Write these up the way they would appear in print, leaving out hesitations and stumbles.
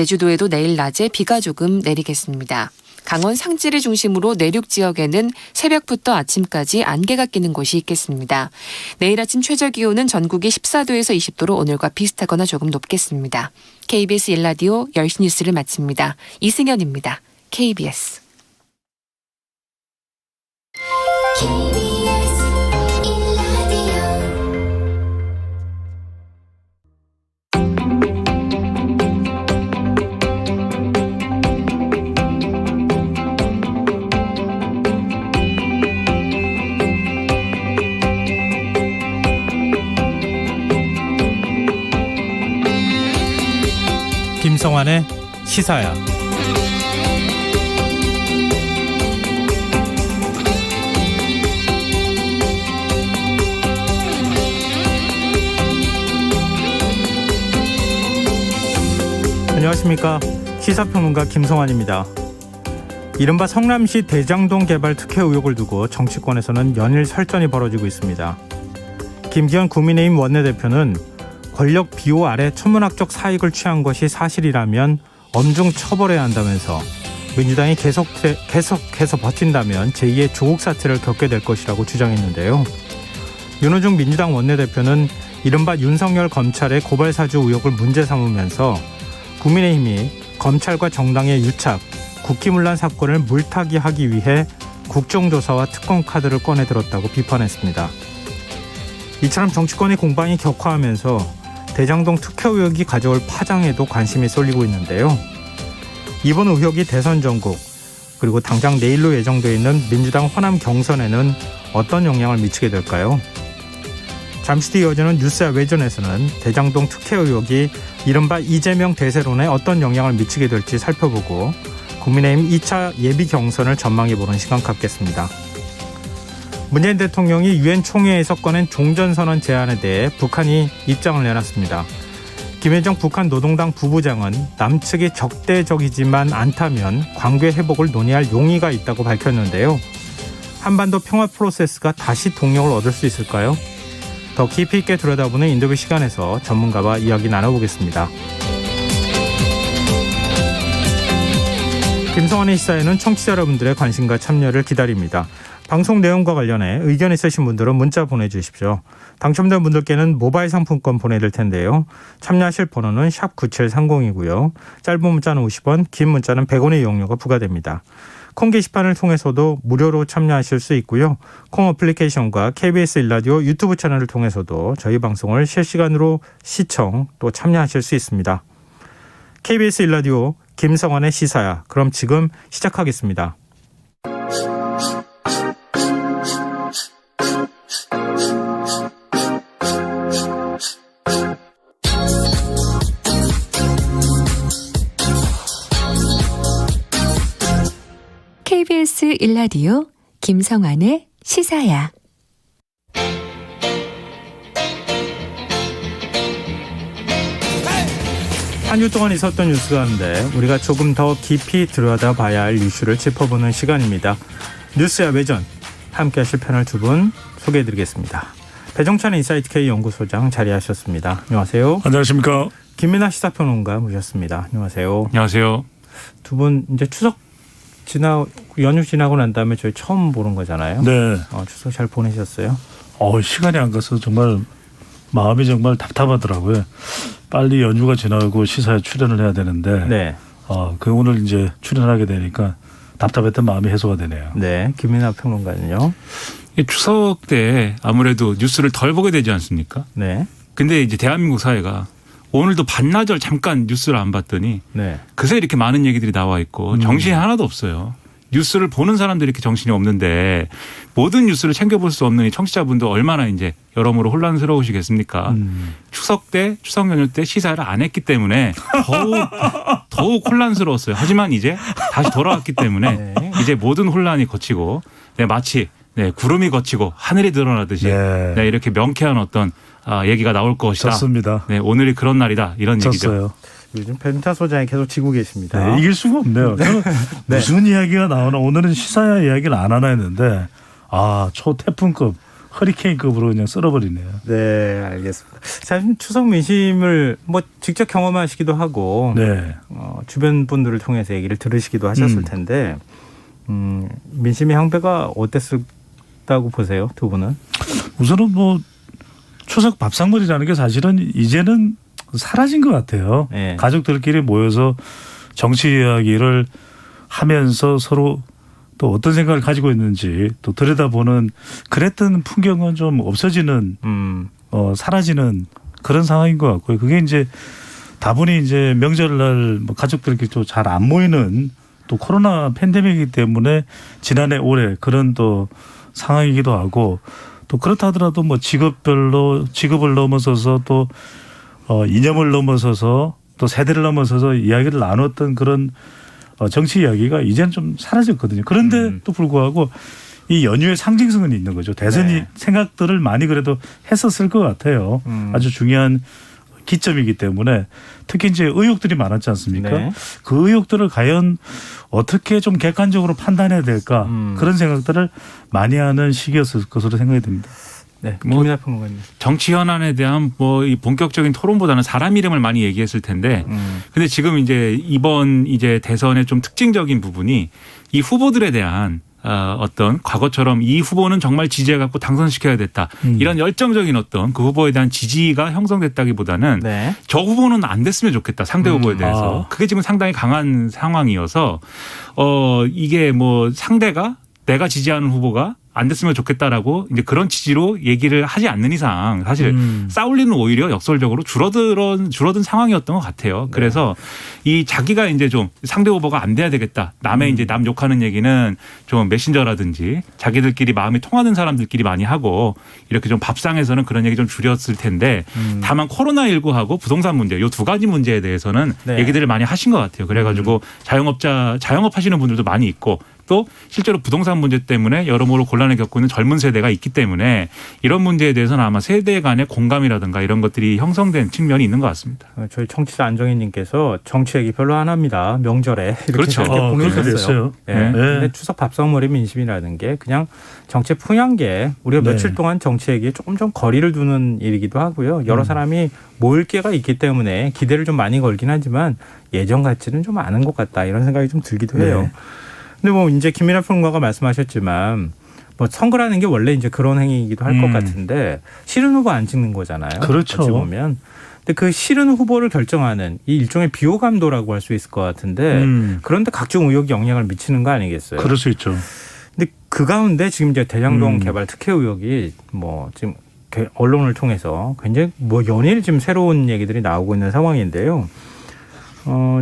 제주도에도 내일 낮에 비가 조금 내리겠습니다. 강원 상지를 중심으로 내륙 지역에는 새벽부터 아침까지 안개가 끼는 곳이 있겠습니다. 내일 아침 최저 기온은 전국이 14도에서 20도로 오늘과 비슷하거나 조금 높겠습니다. KBS 1라디오 10시 뉴스를 마칩니다. 이승현입니다. KBS. 김성환의 시사야. 안녕하십니까. 시사평론가 김성환입니다. 이른바 성남시 대장동 개발 특혜 의혹을 두고 정치권에서는 연일 설전이 벌어지고 있습니다. 김기현 국민의힘 원내대표는 권력 비호 아래 천문학적 사익을 취한 것이 사실이라면 엄중 처벌해야 한다면서 민주당이 계속해서 버틴다면 제2의 조국 사태를 겪게 될 것이라고 주장했는데요. 윤호중 민주당 원내대표는 이른바 윤석열 검찰의 고발사주 의혹을 문제 삼으면서 국민의힘이 검찰과 정당의 유착, 국기문란 사건을 물타기하기 위해 국정조사와 특검 카드를 꺼내 들었다고 비판했습니다. 이처럼 정치권의 공방이 격화하면서 대장동 특혜 의혹이 가져올 파장에도 관심이 쏠리고 있는데요. 이번 의혹이 대선 전국 그리고 당장 내일로 예정되어 있는 민주당 호남 경선에는 어떤 영향을 미치게 될까요? 잠시 뒤 이어지는 뉴스야 외전에서는 대장동 특혜 의혹이 이른바 이재명 대세론에 어떤 영향을 미치게 될지 살펴보고 국민의힘 2차 예비 경선을 전망해보는 시간 갖겠습니다. 문재인 대통령이 유엔 총회에서 꺼낸 종전선언 제안에 대해 북한이 입장을 내놨습니다. 김여정 북한 노동당 부부장은 남측이 적대적이지만 않다면 관계 회복을 논의할 용의가 있다고 밝혔는데요. 한반도 평화 프로세스가 다시 동력을 얻을 수 있을까요? 더 깊이 있게 들여다보는 인터뷰 시간에서 전문가와 이야기 나눠보겠습니다. 김성환의 시사에는 청취자 여러분들의 관심과 참여를 기다립니다. 방송 내용과 관련해 의견 있으신 분들은 문자 보내주십시오. 당첨된 분들께는 모바일 상품권 보내드릴 텐데요. 참여하실 번호는 샵 9730이고요. 짧은 문자는 50원, 긴 문자는 100원의 이용료가 부과됩니다. 콩 게시판을 통해서도 무료로 참여하실 수 있고요. 콩 어플리케이션과 KBS 1라디오 유튜브 채널을 통해서도 저희 방송을 실시간으로 시청 또 참여하실 수 있습니다. KBS 1라디오 김성환의 시사야. 그럼 지금 시작하겠습니다. KBS 1라디오 김성환의 시사야. 한 주 동안 있었던 뉴스 가운데 우리가 조금 더 깊이 들여다봐야 할 이슈를 짚어보는 시간입니다. 뉴스야 외전 함께 하실 패널 두 분 소개해드리겠습니다. 배종찬 인사이트K 연구소장 자리하셨습니다. 안녕하세요. 안녕하십니까. 김민하 시사평론가 모셨습니다. 안녕하세요. 안녕하세요. 두 분 이제 추석 연휴 지나고 난 다음에 저희 처음 보는 거잖아요. 네. 추석 잘 보내셨어요? 시간이 안 가서 정말 마음이 정말 답답하더라고요. 빨리 연휴가 지나고 시사에 출연을 해야 되는데 네. 오늘 이제 출연하게 되니까 답답했던 마음이 해소가 되네요. 네. 김민하 평론가는요? 추석 때 아무래도 뉴스를 덜 보게 되지 않습니까? 네. 근데 이제 대한민국 사회가 오늘도 반나절 잠깐 뉴스를 안 봤더니 네. 그새 이렇게 많은 얘기들이 나와 있고 정신이 하나도 없어요. 뉴스를 보는 사람들이 이렇게 정신이 없는데 모든 뉴스를 챙겨볼 수 없는 이 청취자분도 얼마나 이제 여러모로 혼란스러우시겠습니까? 추석 때, 추석 연휴 때 시사를 안 했기 때문에 더욱 혼란스러웠어요. 하지만 이제 다시 돌아왔기 때문에 네. 이제 모든 혼란이 거치고 마치 구름이 거치고 하늘이 드러나듯이 네. 이렇게 명쾌한 어떤 얘기가 나올 것이다. 좋습니다. 오늘이 그런 날이다. 이런 졌어요. 얘기죠. 요즘 펜타 소장이 계속 지고 계십니다. 네, 이길 수가 없네요. 저는 네. 무슨 이야기가 나오나 오늘은 시사야 이야기를 안 하나 했는데 초태풍급 허리케인급으로 그냥 쓸어버리네요. 네, 알겠습니다. 자, 추석 민심을 직접 경험하시기도 하고 네. 주변 분들을 통해서 얘기를 들으시기도 하셨을 텐데 민심의 향배가 어땠다고 보세요, 두 분은? 우선은 뭐 추석 밥상머리라는 게 사실은 이제는 사라진 것 같아요. 네. 가족들끼리 모여서 정치 이야기를 하면서 서로 또 어떤 생각을 가지고 있는지 또 들여다보는 그랬던 풍경은 좀 없어지는 사라지는 그런 상황인 것 같고요. 그게 이제 다분히 이제 명절날 뭐 가족들끼리 또 잘 안 모이는 또 코로나 팬데믹이기 때문에 지난해 올해 그런 또 상황이기도 하고 또 그렇다 하더라도 뭐 직업별로 직업을 넘어서서 또 이념을 넘어서서 또 세대를 넘어서서 이야기를 나눴던 그런 정치 이야기가 이제는 좀 사라졌거든요. 그런데 또 불구하고 이 연휴의 상징성은 있는 거죠. 대선이 네. 생각들을 많이 그래도 했었을 것 같아요. 아주 중요한 기점이기 때문에 특히 이제 의혹들이 많았지 않습니까? 네. 그 의혹들을 과연 어떻게 좀 객관적으로 판단해야 될까 그런 생각들을 많이 하는 시기였을 것으로 생각이 듭니다. 네, 뭐 김민하 평론가님. 정치 현안에 대한 뭐 이 본격적인 토론보다는 사람 이름을 많이 얘기했을 텐데 근데 지금 이제 이번 이제 대선의 좀 특징적인 부분이 이 후보들에 대한 어떤 과거처럼 이 후보는 정말 지지해갖고 당선시켜야 됐다. 이런 열정적인 어떤 그 후보에 대한 지지가 형성됐다기보다는 네. 저 후보는 안 됐으면 좋겠다. 상대 후보에 대해서. 그게 지금 상당히 강한 상황이어서 이게 뭐 상대가 내가 지지하는 후보가 안 됐으면 좋겠다라고 이제 그런 취지로 얘기를 하지 않는 이상 사실 싸울 일은 오히려 역설적으로 줄어든 상황이었던 것 같아요. 그래서 이 자기가 이제 좀 상대 후보가 안 돼야 되겠다. 남의 이제 남 욕하는 얘기는 좀 메신저라든지 자기들끼리 마음이 통하는 사람들끼리 많이 하고 이렇게 좀 밥상에서는 그런 얘기 좀 줄였을 텐데 다만 코로나19하고 부동산 문제 이 두 가지 문제에 대해서는 네. 얘기들을 많이 하신 것 같아요. 그래가지고 자영업 하시는 분들도 많이 있고 또 실제로 부동산 문제 때문에 여러모로 곤란을 겪고 있는 젊은 세대가 있기 때문에 이런 문제에 대해서는 아마 세대 간의 공감이라든가 이런 것들이 형성된 측면이 있는 것 같습니다. 저희 청취자 안정희님께서 정치 얘기 별로 안 합니다. 명절에 이렇게 그렇죠. 짧게 그렇게 보내주셨어요. 됐어요. 네. 네. 근데 추석 밥상머리 민심이라는 게 그냥 정치 풍향계 우리가 네. 며칠 동안 정치 얘기에 조금 거리를 두는 일이기도 하고요. 여러 사람이 모일 기회가 있기 때문에 기대를 좀 많이 걸긴 하지만 예전 같지는 좀 않은 것 같다 이런 생각이 좀 들기도 해요. 네. 근데 뭐 이제 김민하 평론가가 말씀하셨지만 뭐 선거라는 게 원래 이제 그런 행위이기도 할 것 같은데 싫은 후보 안 찍는 거잖아요. 그렇죠. 어찌 보면. 근데 그 싫은 후보를 결정하는 이 일종의 비호감도라고 할 수 있을 것 같은데 그런데 각종 의혹이 영향을 미치는 거 아니겠어요? 그럴 수 있죠. 근데 그 가운데 지금 이제 대장동 개발 특혜 의혹이 뭐 지금 언론을 통해서 굉장히 뭐 연일 지금 새로운 얘기들이 나오고 있는 상황인데요.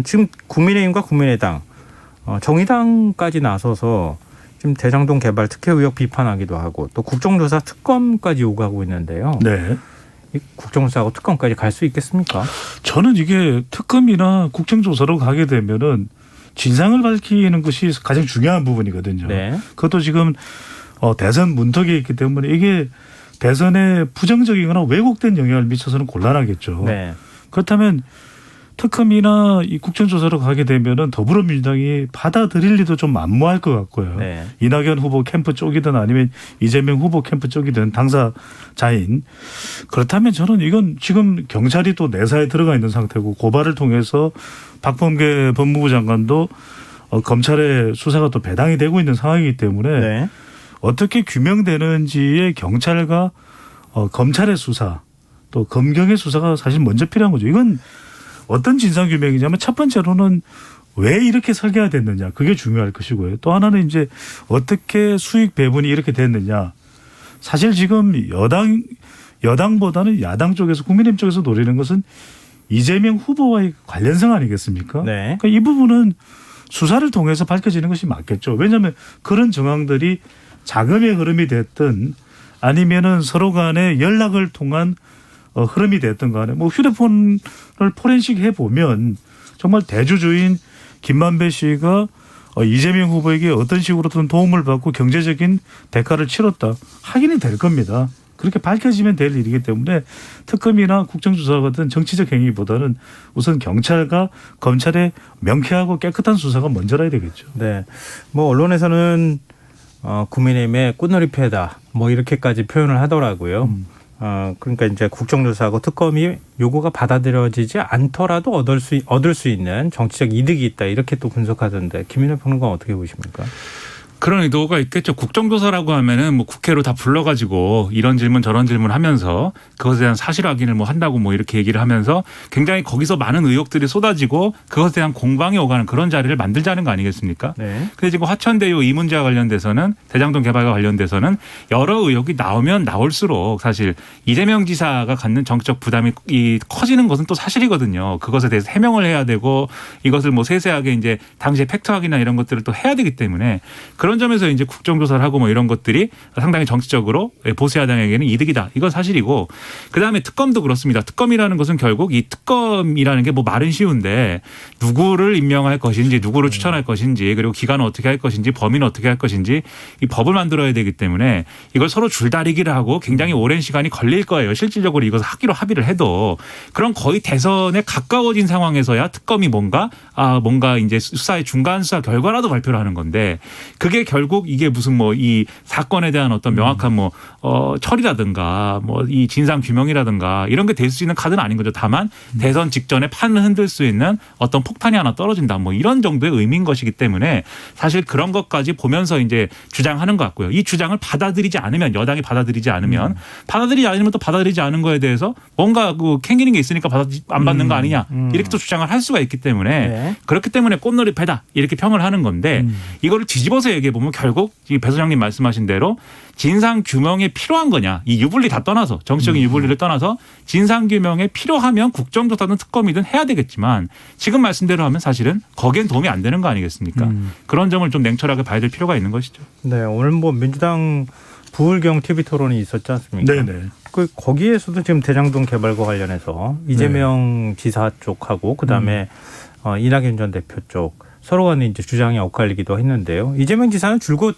지금 국민의힘과 국민의당 정의당까지 나서서 지금 대장동 개발 특혜 의혹 비판하기도 하고 또 국정조사 특검까지 요구하고 있는데요. 네. 이 국정조사하고 특검까지 갈 수 있겠습니까? 저는 이게 특검이나 국정조사로 가게 되면은 진상을 밝히는 것이 가장 중요한 부분이거든요. 네. 그것도 지금 대선 문턱에 있기 때문에 이게 대선에 부정적이거나 왜곡된 영향을 미쳐서는 곤란하겠죠. 네. 그렇다면 특검이나 이 국정조사로 가게 되면은 더불어민주당이 받아들일 리도 좀 만무할 것 같고요. 네. 이낙연 후보 캠프 쪽이든 아니면 이재명 후보 캠프 쪽이든 당사자인 그렇다면 저는 이건 지금 경찰이 또 내사에 들어가 있는 상태고 고발을 통해서 박범계 법무부 장관도 검찰의 수사가 또 배당이 되고 있는 상황이기 때문에 네. 어떻게 규명되는지에 경찰과 검찰의 수사 또 검경의 수사가 사실 먼저 필요한 거죠. 이건 어떤 진상규명이냐면 첫 번째로는 왜 이렇게 설계됐느냐 그게 중요할 것이고요. 또 하나는 이제 어떻게 수익 배분이 이렇게 됐느냐. 사실 지금 여당보다는 야당 쪽에서 국민의힘 쪽에서 노리는 것은 이재명 후보와의 관련성 아니겠습니까? 네. 그러니까 이 부분은 수사를 통해서 밝혀지는 것이 맞겠죠. 왜냐하면 그런 정황들이 자금의 흐름이 됐든 아니면은 서로 간에 연락을 통한 흐름이 됐던 간에 뭐 휴대폰을 포렌식 해보면 정말 대주주인 김만배 씨가 이재명 후보에게 어떤 식으로든 도움을 받고 경제적인 대가를 치렀다. 확인이 될 겁니다. 그렇게 밝혀지면 될 일이기 때문에 특검이나 국정조사 같은 정치적 행위보다는 우선 경찰과 검찰의 명쾌하고 깨끗한 수사가 먼저라야 되겠죠. 네. 뭐 언론에서는 국민의힘의 꽃놀이 패다 뭐 이렇게까지 표현을 하더라고요. 그러니까 이제 국정조사하고 특검이 요구가 받아들여지지 않더라도 얻을 수 있는 정치적 이득이 있다 이렇게 또 분석하던데 김인하 평론가는 어떻게 보십니까? 그런 의도가 있겠죠. 국정조사라고 하면은 뭐 국회로 다 불러가지고 이런 질문 저런 질문 하면서 그것에 대한 사실 확인을 뭐 한다고 뭐 이렇게 얘기를 하면서 굉장히 거기서 많은 의혹들이 쏟아지고 그것에 대한 공방이 오가는 그런 자리를 만들자는 거 아니겠습니까? 네. 근데 지금 화천대유 이 문제와 관련돼서는 대장동 개발과 관련돼서는 여러 의혹이 나오면 나올수록 사실 이재명 지사가 갖는 정치적 부담이 커지는 것은 또 사실이거든요. 그것에 대해서 해명을 해야 되고 이것을 뭐 세세하게 이제 당시의 팩트 확인이나 이런 것들을 또 해야 되기 때문에 그런 점에서 이제 국정조사를 하고 뭐 이런 것들이 상당히 정치적으로 보수 야당에게는 이득이다. 이건 사실이고 그다음에 특검도 그렇습니다. 특검이라는 것은 결국 이 특검이라는 게 뭐 말은 쉬운데 누구를 임명할 것인지 누구를 추천할 것인지 그리고 기간은 어떻게 할 것인지 범인은 어떻게 할 것인지 이 법을 만들어야 되기 때문에 이걸 서로 줄다리기를 하고 굉장히 오랜 시간이 걸릴 거예요. 실질적으로 이것을 하기로 합의를 해도 그런 거의 대선에 가까워진 상황에서야 특검이 뭔가 이제 수사의 중간 수사 결과라도 발표를 하는 건데 그게 결국 이게 무슨 뭐 이 사건에 대한 어떤 명확한 뭐 처리라든가 뭐 이 진상 규명이라든가 이런 게 될 수 있는 카드는 아닌 거죠. 다만 대선 직전에 판을 흔들 수 있는 어떤 폭탄이 하나 떨어진다 뭐 이런 정도의 의미인 것이기 때문에 사실 그런 것까지 보면서 이제 주장하는 것 같고요. 이 주장을 받아들이지 않으면 여당이 받아들이지 않으면 받아들이지 않으면 또 받아들이지 않은 거에 대해서 뭔가 그 캥기는 게 있으니까 안 받는 거 아니냐 이렇게 또 주장을 할 수가 있기 때문에 네. 그렇기 때문에 꽃놀이 패다 이렇게 평을 하는 건데 이거를 뒤집어서 얘기해 보면 결국 배 소장님 말씀하신 대로 진상 규명에 필요한 거냐 이 유불리 다 떠나서 정치적인 유불리를 떠나서 진상 규명에 필요하면 국정조사든 특검이든 해야 되겠지만 지금 말씀대로 하면 사실은 거기엔 도움이 안 되는 거 아니겠습니까? 그런 점을 좀 냉철하게 봐야 될 필요가 있는 것이죠. 네, 오늘 뭐 민주당 부울경 TV 토론이 있었지 않습니까? 네네. 거기에서도 지금 대장동 개발과 관련해서 이재명 지사 쪽하고 그다음에 이낙연 전 대표 쪽 서로 간에 이제 주장이 엇갈리기도 했는데요. 이재명 지사는 줄곧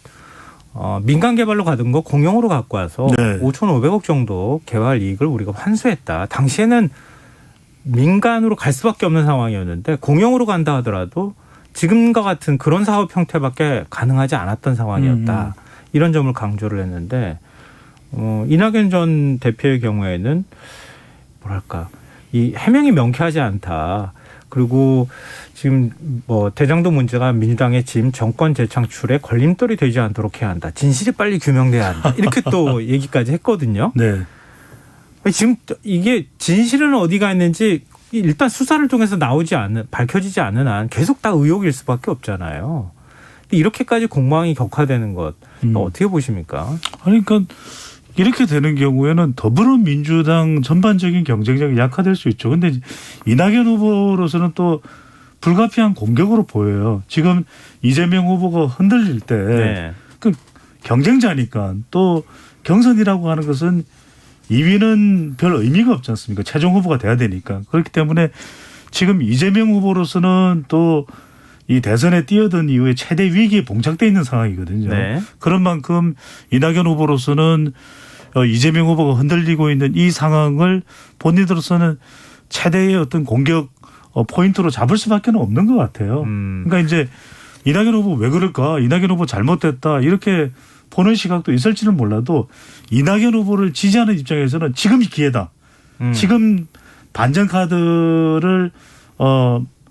민간 개발로 가던 거 공영으로 갖고 와서 네. 5,500억 정도 개발 이익을 우리가 환수했다. 당시에는 민간으로 갈 수밖에 없는 상황이었는데 공영으로 간다 하더라도 지금과 같은 그런 사업 형태밖에 가능하지 않았던 상황이었다. 이런 점을 강조를 했는데 이낙연 전 대표의 경우에는 뭐랄까 이 해명이 명쾌하지 않다. 그리고 지금 뭐 대장동 문제가 민주당의 지금 정권 재창출에 걸림돌이 되지 않도록 해야 한다. 진실이 빨리 규명돼야 한다. 이렇게 또 얘기까지 했거든요. 네. 지금 이게 진실은 어디가 있는지 일단 수사를 통해서 밝혀지지 않는 한 계속 다 의혹일 수밖에 없잖아요. 이렇게까지 공방이 격화되는 것 어떻게 보십니까? 아니 그러니까 이렇게 되는 경우에는 더불어민주당 전반적인 경쟁력이 약화될 수 있죠. 그런데 이낙연 후보로서는 또 불가피한 공격으로 보여요. 지금 이재명 후보가 흔들릴 때 네. 그 경쟁자니까 또 경선이라고 하는 것은 2위는 별 의미가 없지 않습니까? 최종 후보가 돼야 되니까. 그렇기 때문에 지금 이재명 후보로서는 또 이 대선에 뛰어든 이후에 최대 위기에 봉착돼 있는 상황이거든요. 네. 그런 만큼 이낙연 후보로서는 이재명 후보가 흔들리고 있는 이 상황을 본인으로서는 최대의 어떤 공격 포인트로 잡을 수밖에 없는 것 같아요. 그러니까 이제 이낙연 후보 왜 그럴까? 이낙연 후보 잘못됐다. 이렇게 보는 시각도 있을지는 몰라도 이낙연 후보를 지지하는 입장에서는 지금이 기회다. 지금 반전 카드를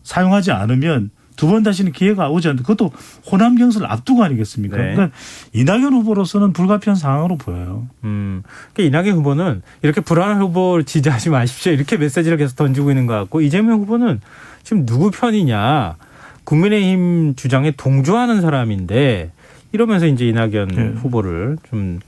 사용하지 않으면 두 번 다시는 기회가 오지 않는다. 그것도 호남 경선을 앞두고 아니겠습니까? 네. 그러니까 이낙연 후보로서는 불가피한 상황으로 보여요. 그러니까 이낙연 후보는 이렇게 불안한 후보를 지지하지 마십시오. 이렇게 메시지를 계속 던지고 있는 것 같고 이재명 후보는 지금 누구 편이냐. 국민의힘 주장에 동조하는 사람인데 이러면서 이제 이낙연 후보를 좀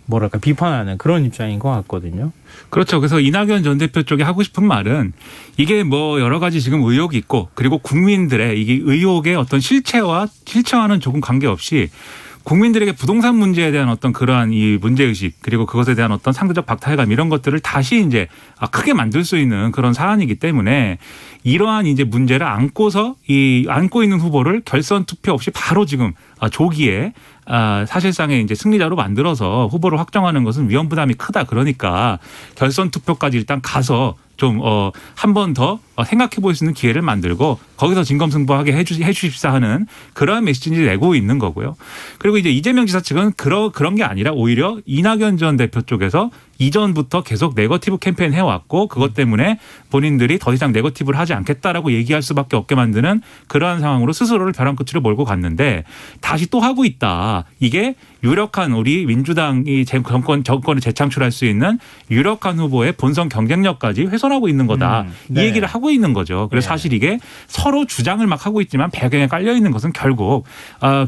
뭐랄까 비판하는 그런 입장인 것 같거든요. 그렇죠. 그래서 이낙연 전 대표 쪽에 하고 싶은 말은 이게 뭐 여러 가지 지금 의혹이 있고 그리고 국민들의 이게 의혹의 어떤 실체와는 조금 관계없이 국민들에게 부동산 문제에 대한 어떤 그러한 이 문제의식 그리고 그것에 대한 어떤 상대적 박탈감 이런 것들을 다시 이제 크게 만들 수 있는 그런 사안이기 때문에 이러한 이제 문제를 안고 있는 후보를 결선 투표 없이 바로 지금 조기에 사실상의 이제 승리자로 만들어서 후보를 확정하는 것은 위험 부담이 크다. 그러니까 결선 투표까지 일단 가서 좀 한 번 더 생각해 볼 수 있는 기회를 만들고 거기서 진검승부하게 해주십사 하는 그러한 메시지를 내고 있는 거고요. 그리고 이제 이재명 지사 측은 그런 게 아니라 오히려 이낙연 전 대표 쪽에서 이전부터 계속 네거티브 캠페인 해왔고 그것 때문에 본인들이 더 이상 네거티브를 하지 않겠다라고 얘기할 수밖에 없게 만드는 그러한 상황으로 스스로를 벼랑 끝으로 몰고 갔는데 다시 또 하고 있다. 이게 유력한 우리 민주당이 정권을 재창출할 수 있는 유력한 후보의 본선 경쟁력까지 훼손하고 있는 거다. 네. 이 얘기를 하고 있는 거죠. 그래서 네. 사실 이게 서로 주장을 막 하고 있지만 배경에 깔려 있는 것은 결국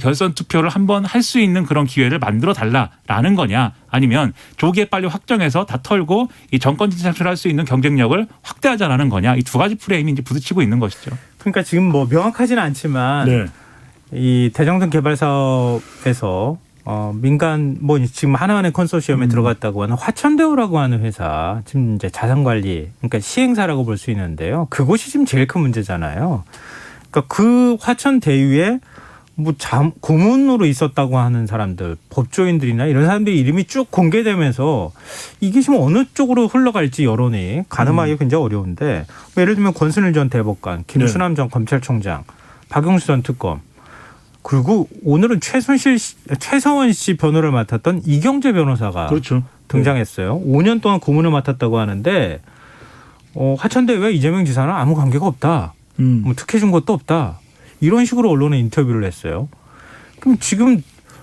결선 투표를 한번 할 수 있는 그런 기회를 만들어 달라라는 거냐 아니면 조기에 빨리 확정해서 다 털고 이 정권 재창출할 수 있는 경쟁력을 확대하자라는 거냐 이 두 가지 프레임이 이제 부딪히고 있는 것이죠. 그러니까 지금 뭐 명확하지는 않지만 네. 이 대장동 개발 사업에서 민간 뭐 지금 하나은행 컨소시엄에 들어갔다고 하는 화천대유라고 하는 회사 지금 이제 자산관리 그러니까 시행사라고 볼 수 있는데요. 그곳이 지금 제일 큰 문제잖아요. 그러니까 그 화천대유에 뭐 고문으로 있었다고 하는 사람들, 법조인들이나 이런 사람들의 이름이 쭉 공개되면서 이게 지금 어느 쪽으로 흘러갈지 여론이 가늠하기 굉장히 어려운데 뭐 예를 들면 권순일 전 대법관, 김수남 전 검찰총장, 박용수 전 특검 그리고 오늘은 최서원 씨 변호를 맡았던 이경재 변호사가 그렇죠. 등장했어요. 5년 동안 고문을 맡았다고 하는데 화천대유와 이재명 지사는 아무 관계가 없다. 뭐 특혜 준 것도 없다. 이런 식으로 언론에 인터뷰를 했어요. 그럼 지금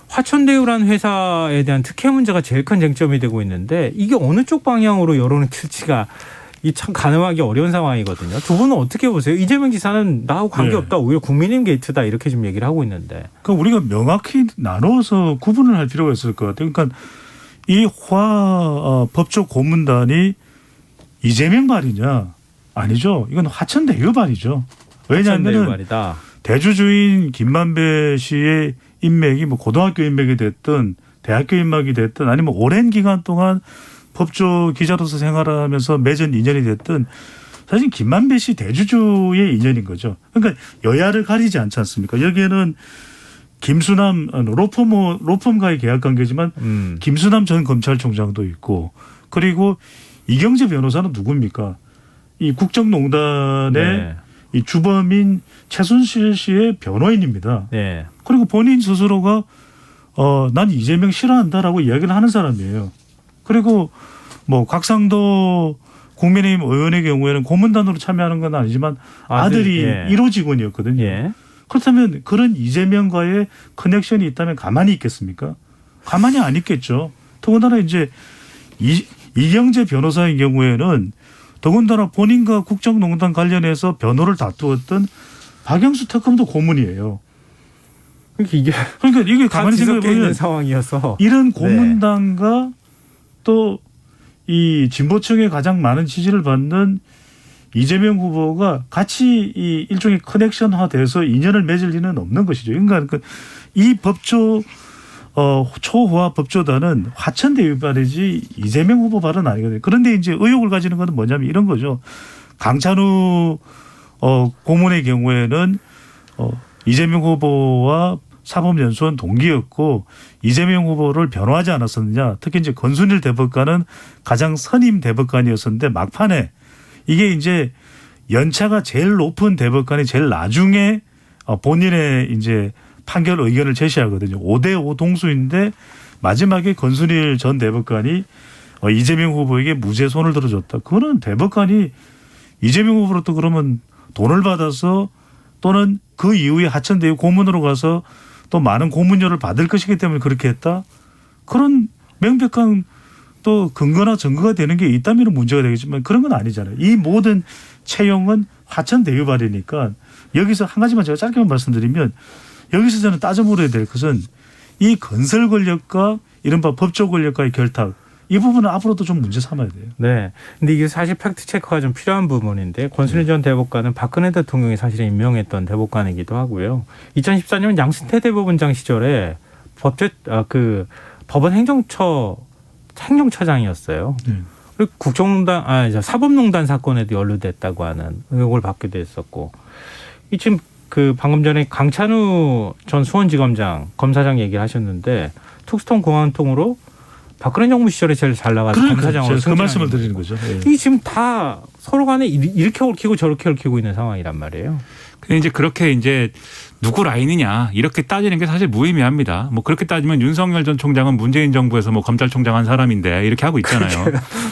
화천대유라는 회사에 대한 특혜 문제가 제일 큰 쟁점이 되고 있는데 이게 어느 쪽 방향으로 여론을 튈지가 이 참 가늠하기 어려운 상황이거든요. 두 분은 어떻게 보세요? 이재명 지사는 나하고 관계없다. 오히려 국민의힘 게이트다. 이렇게 지금 얘기를 하고 있는데. 그러니까 우리가 명확히 나눠서 구분을 할 필요가 있을 것 같아요. 그러니까 이 법조 고문단이 이재명 발이냐? 아니죠. 이건 화천대유 발이죠. 왜냐하면 대주주인 김만배 씨의 인맥이 뭐 고등학교 인맥이 됐든 대학교 인맥이 됐든 아니면 오랜 기간 동안 법조 기자로서 생활하면서 맺은 인연이 됐든 사실 김만배 씨 대주주의 인연인 거죠. 그러니까 여야를 가리지 않지 않습니까? 여기에는 김수남 로펌과의 계약 관계지만 김수남 전 검찰총장도 있고 그리고 이경재 변호사는 누굽니까? 이 국정농단의 네. 이 주범인 최순실 씨의 변호인입니다. 네. 그리고 본인 스스로가 난 이재명 싫어한다라고 이야기를 하는 사람이에요. 그리고 뭐 곽상도 국민의힘 의원의 경우에는 고문단으로 참여하는 건 아니지만 아들이 예. 1호 직원이었거든요. 예. 그렇다면 그런 이재명과의 커넥션이 있다면 가만히 있겠습니까? 가만히 안 있겠죠. 더군다나 이제 이경재 변호사의 경우에는 더군다나 본인과 국정농단 관련해서 변호를 다투었던 박영수 특검도 고문이에요. 그러니까 이게 가만히 생각해 보면 상황이어서 이런 고문단과 또 이 진보층에 가장 많은 지지를 받는 이재명 후보가 같이 이 일종의 커넥션화돼서 인연을 맺을 리는 없는 것이죠. 그러니까 이 법조 초호화 법조단은 화천대유 발이지 이재명 후보 발은 아니거든요. 그런데 이제 의혹을 가지는 것은 뭐냐면 이런 거죠. 강찬우 고문의 경우에는 이재명 후보와 사법연수원 동기였고 이재명 후보를 변호하지 않았었느냐. 특히 이제 권순일 대법관은 가장 선임 대법관이었었는데 막판에 이게 이제 연차가 제일 높은 대법관이 제일 나중에 본인의 이제 판결 의견을 제시하거든요. 5대5 동수인데 마지막에 권순일 전 대법관이 이재명 후보에게 무죄 손을 들어줬다. 그거는 대법관이 이재명 후보로부터 그러면 돈을 받아서 또는 그 이후에 하천대유 고문으로 가서 또 많은 고문료를 받을 것이기 때문에 그렇게 했다. 그런 명백한 또 근거나 증거가 되는 게 있다면 문제가 되겠지만 그런 건 아니잖아요. 이 모든 채용은 화천대유 발이니까 여기서 한 가지만 제가 짧게만 말씀드리면 여기서 저는 따져 물어야 될 것은 이 건설 권력과 이른바 법조 권력과의 결탁 이 부분은 앞으로도 좀 문제 삼아야 돼요. 네. 근데 이게 사실 팩트 체크가 좀 필요한 부분인데 권순일 전 대법관은 박근혜 대통령이 사실은 임명했던 대법관이기도 하고요. 2014년 양승태 대법원장 시절에 법원 행정처장이었어요. 네. 그리고 사법농단 사건에도 연루됐다고 하는 의혹을 받기도 했었고 지금 방금 전에 강찬우 전 수원지검장 검사장 얘기를 하셨는데 툭스톤 공항통으로 박근혜 정부 시절에 제일 잘 나가는 검사장으로 그 말씀을 드리는 거죠. 예. 이게 지금 다 서로 간에 이렇게 얽히고 저렇게 얽히고 있는 상황이란 말이에요. 근데 이제 그렇게 이제 누구 라인이냐 이렇게 따지는 게 사실 무의미합니다. 뭐 그렇게 따지면 윤석열 전 총장은 문재인 정부에서 뭐 검찰총장 한 사람인데 이렇게 하고 있잖아요.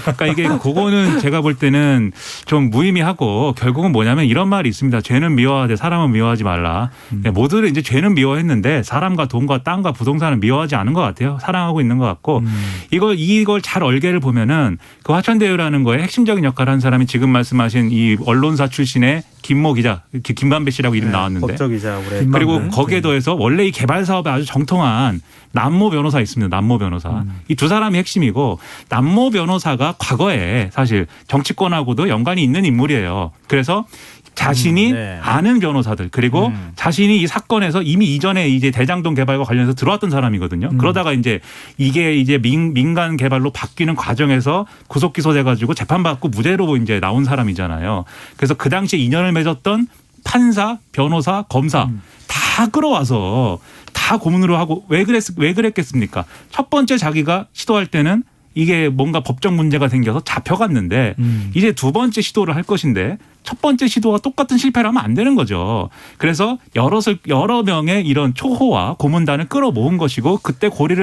그러니까 이게 그거는 제가 볼 때는 좀 무의미하고 결국은 뭐냐면 이런 말이 있습니다. 죄는 미워하되 사람은 미워하지 말라. 모두를 이제 죄는 미워했는데 사람과 돈과 땅과 부동산은 미워하지 않은 것 같아요. 사랑하고 있는 것 같고 이걸 잘 얼개를 보면은 그 화천대유라는 거에 핵심적인 역할을 한 사람이 지금 말씀하신 이 언론사 출신의 김모 기자, 김만배 씨라고 이름 나왔는데. 법조기자. 그리고 거기에 더해서 원래 이 개발 사업에 아주 정통한 남모 변호사 있습니다. 남모 변호사. 이 두 사람이 핵심이고 남모 변호사가 과거에 사실 정치권하고도 연관이 있는 인물이에요. 그래서 자신이 아는 변호사들 그리고 자신이 이 사건에서 이미 이전에 이제 대장동 개발과 관련해서 들어왔던 사람이거든요. 그러다가 이제 이게 이제 민간 개발로 바뀌는 과정에서 구속 기소돼가지고 재판받고 무죄로 이제 나온 사람이잖아요. 그래서 그 당시에 인연을 맺었던 판사, 변호사, 검사 다 끌어와서 다 고문으로 하고 왜 그랬겠습니까? 첫 번째 자기가 시도할 때는 이게 뭔가 법적 문제가 생겨서 잡혀갔는데 이제 두 번째 시도를 할 것인데 첫 번째 시도와 똑같은 실패를 하면 안 되는 거죠. 그래서 여러 명의 이런 초호와 고문단을 끌어모은 것이고 그때 고리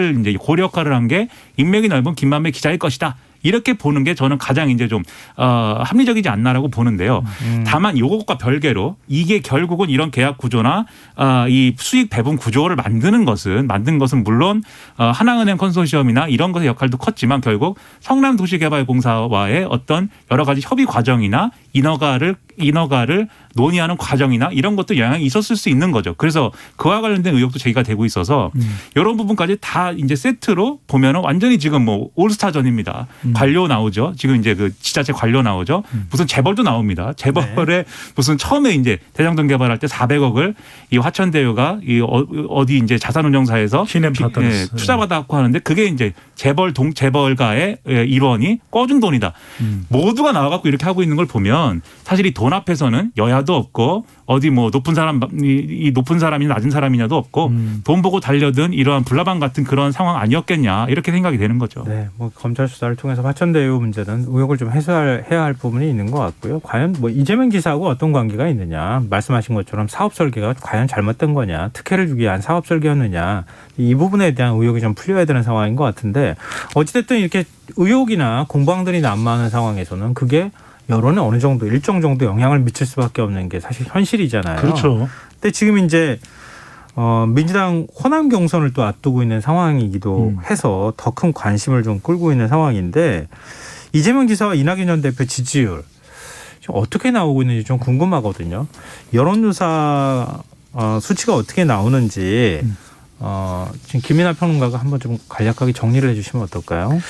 역할을 한 게 인맥이 넓은 김만배 기자일 것이다. 이렇게 보는 게 저는 가장 이제 좀 합리적이지 않나라고 보는데요. 다만 이것과 별개로 이게 결국은 이런 계약 구조나 이 수익 배분 구조를 만든 것은 물론 하나은행 컨소시엄이나 이런 것의 역할도 컸지만 결국 성남도시개발공사와의 어떤 여러 가지 협의 과정이나 인허가를 논의하는 과정이나 이런 것도 영향이 있었을 수 있는 거죠. 그래서 그와 관련된 의혹도 제기가 되고 있어서 이런 부분까지 다 이제 세트로 보면은 완전히 지금 뭐 올스타전입니다. 관료 나오죠. 지금 이제 그 지자체 관료 나오죠. 무슨 재벌도 나옵니다. 재벌에 무슨 처음에 이제 대장동 개발할 때 400억을 이 화천대유가 이 어디 이제 자산운용사에서 투자받았고 하는데 그게 이제 재벌가의 일원이 꺼준 돈이다. 모두가 나와갖고 이렇게 하고 있는 걸 보면 사실 이 돈 앞에서는 여야도 없고 어디 뭐 높은 사람이 낮은 사람이냐도 없고 돈 보고 달려든 이러한 불나방 같은 그런 상황 아니었겠냐 이렇게 생각이 되는 거죠. 네, 뭐 검찰 수사를 통해서 화천대유 문제는 의혹을 좀 해소해야 할 부분이 있는 것 같고요. 과연 뭐 이재명 지사하고 어떤 관계가 있느냐, 말씀하신 것처럼 사업 설계가 과연 잘못된 거냐, 특혜를 주기 위한 사업 설계였느냐, 이 부분에 대한 의혹이 좀 풀려야 되는 상황인 것 같은데 어찌됐든 이렇게 의혹이나 공방들이 난무하는 상황에서는 그게 여론에 어느 정도 일정 정도 영향을 미칠 수밖에 없는 게 사실 현실이잖아요. 그렇죠. 근데 지금 이제 민주당 호남 경선을 또 앞두고 있는 상황이기도 해서 더 큰 관심을 좀 끌고 있는 상황인데 이재명 지사와 이낙연 전 대표 지지율 좀 어떻게 나오고 있는지 좀 궁금하거든요. 여론조사 수치가 어떻게 나오는지 지금 김민하 평론가가 한번 좀 간략하게 정리를 해주시면 어떨까요?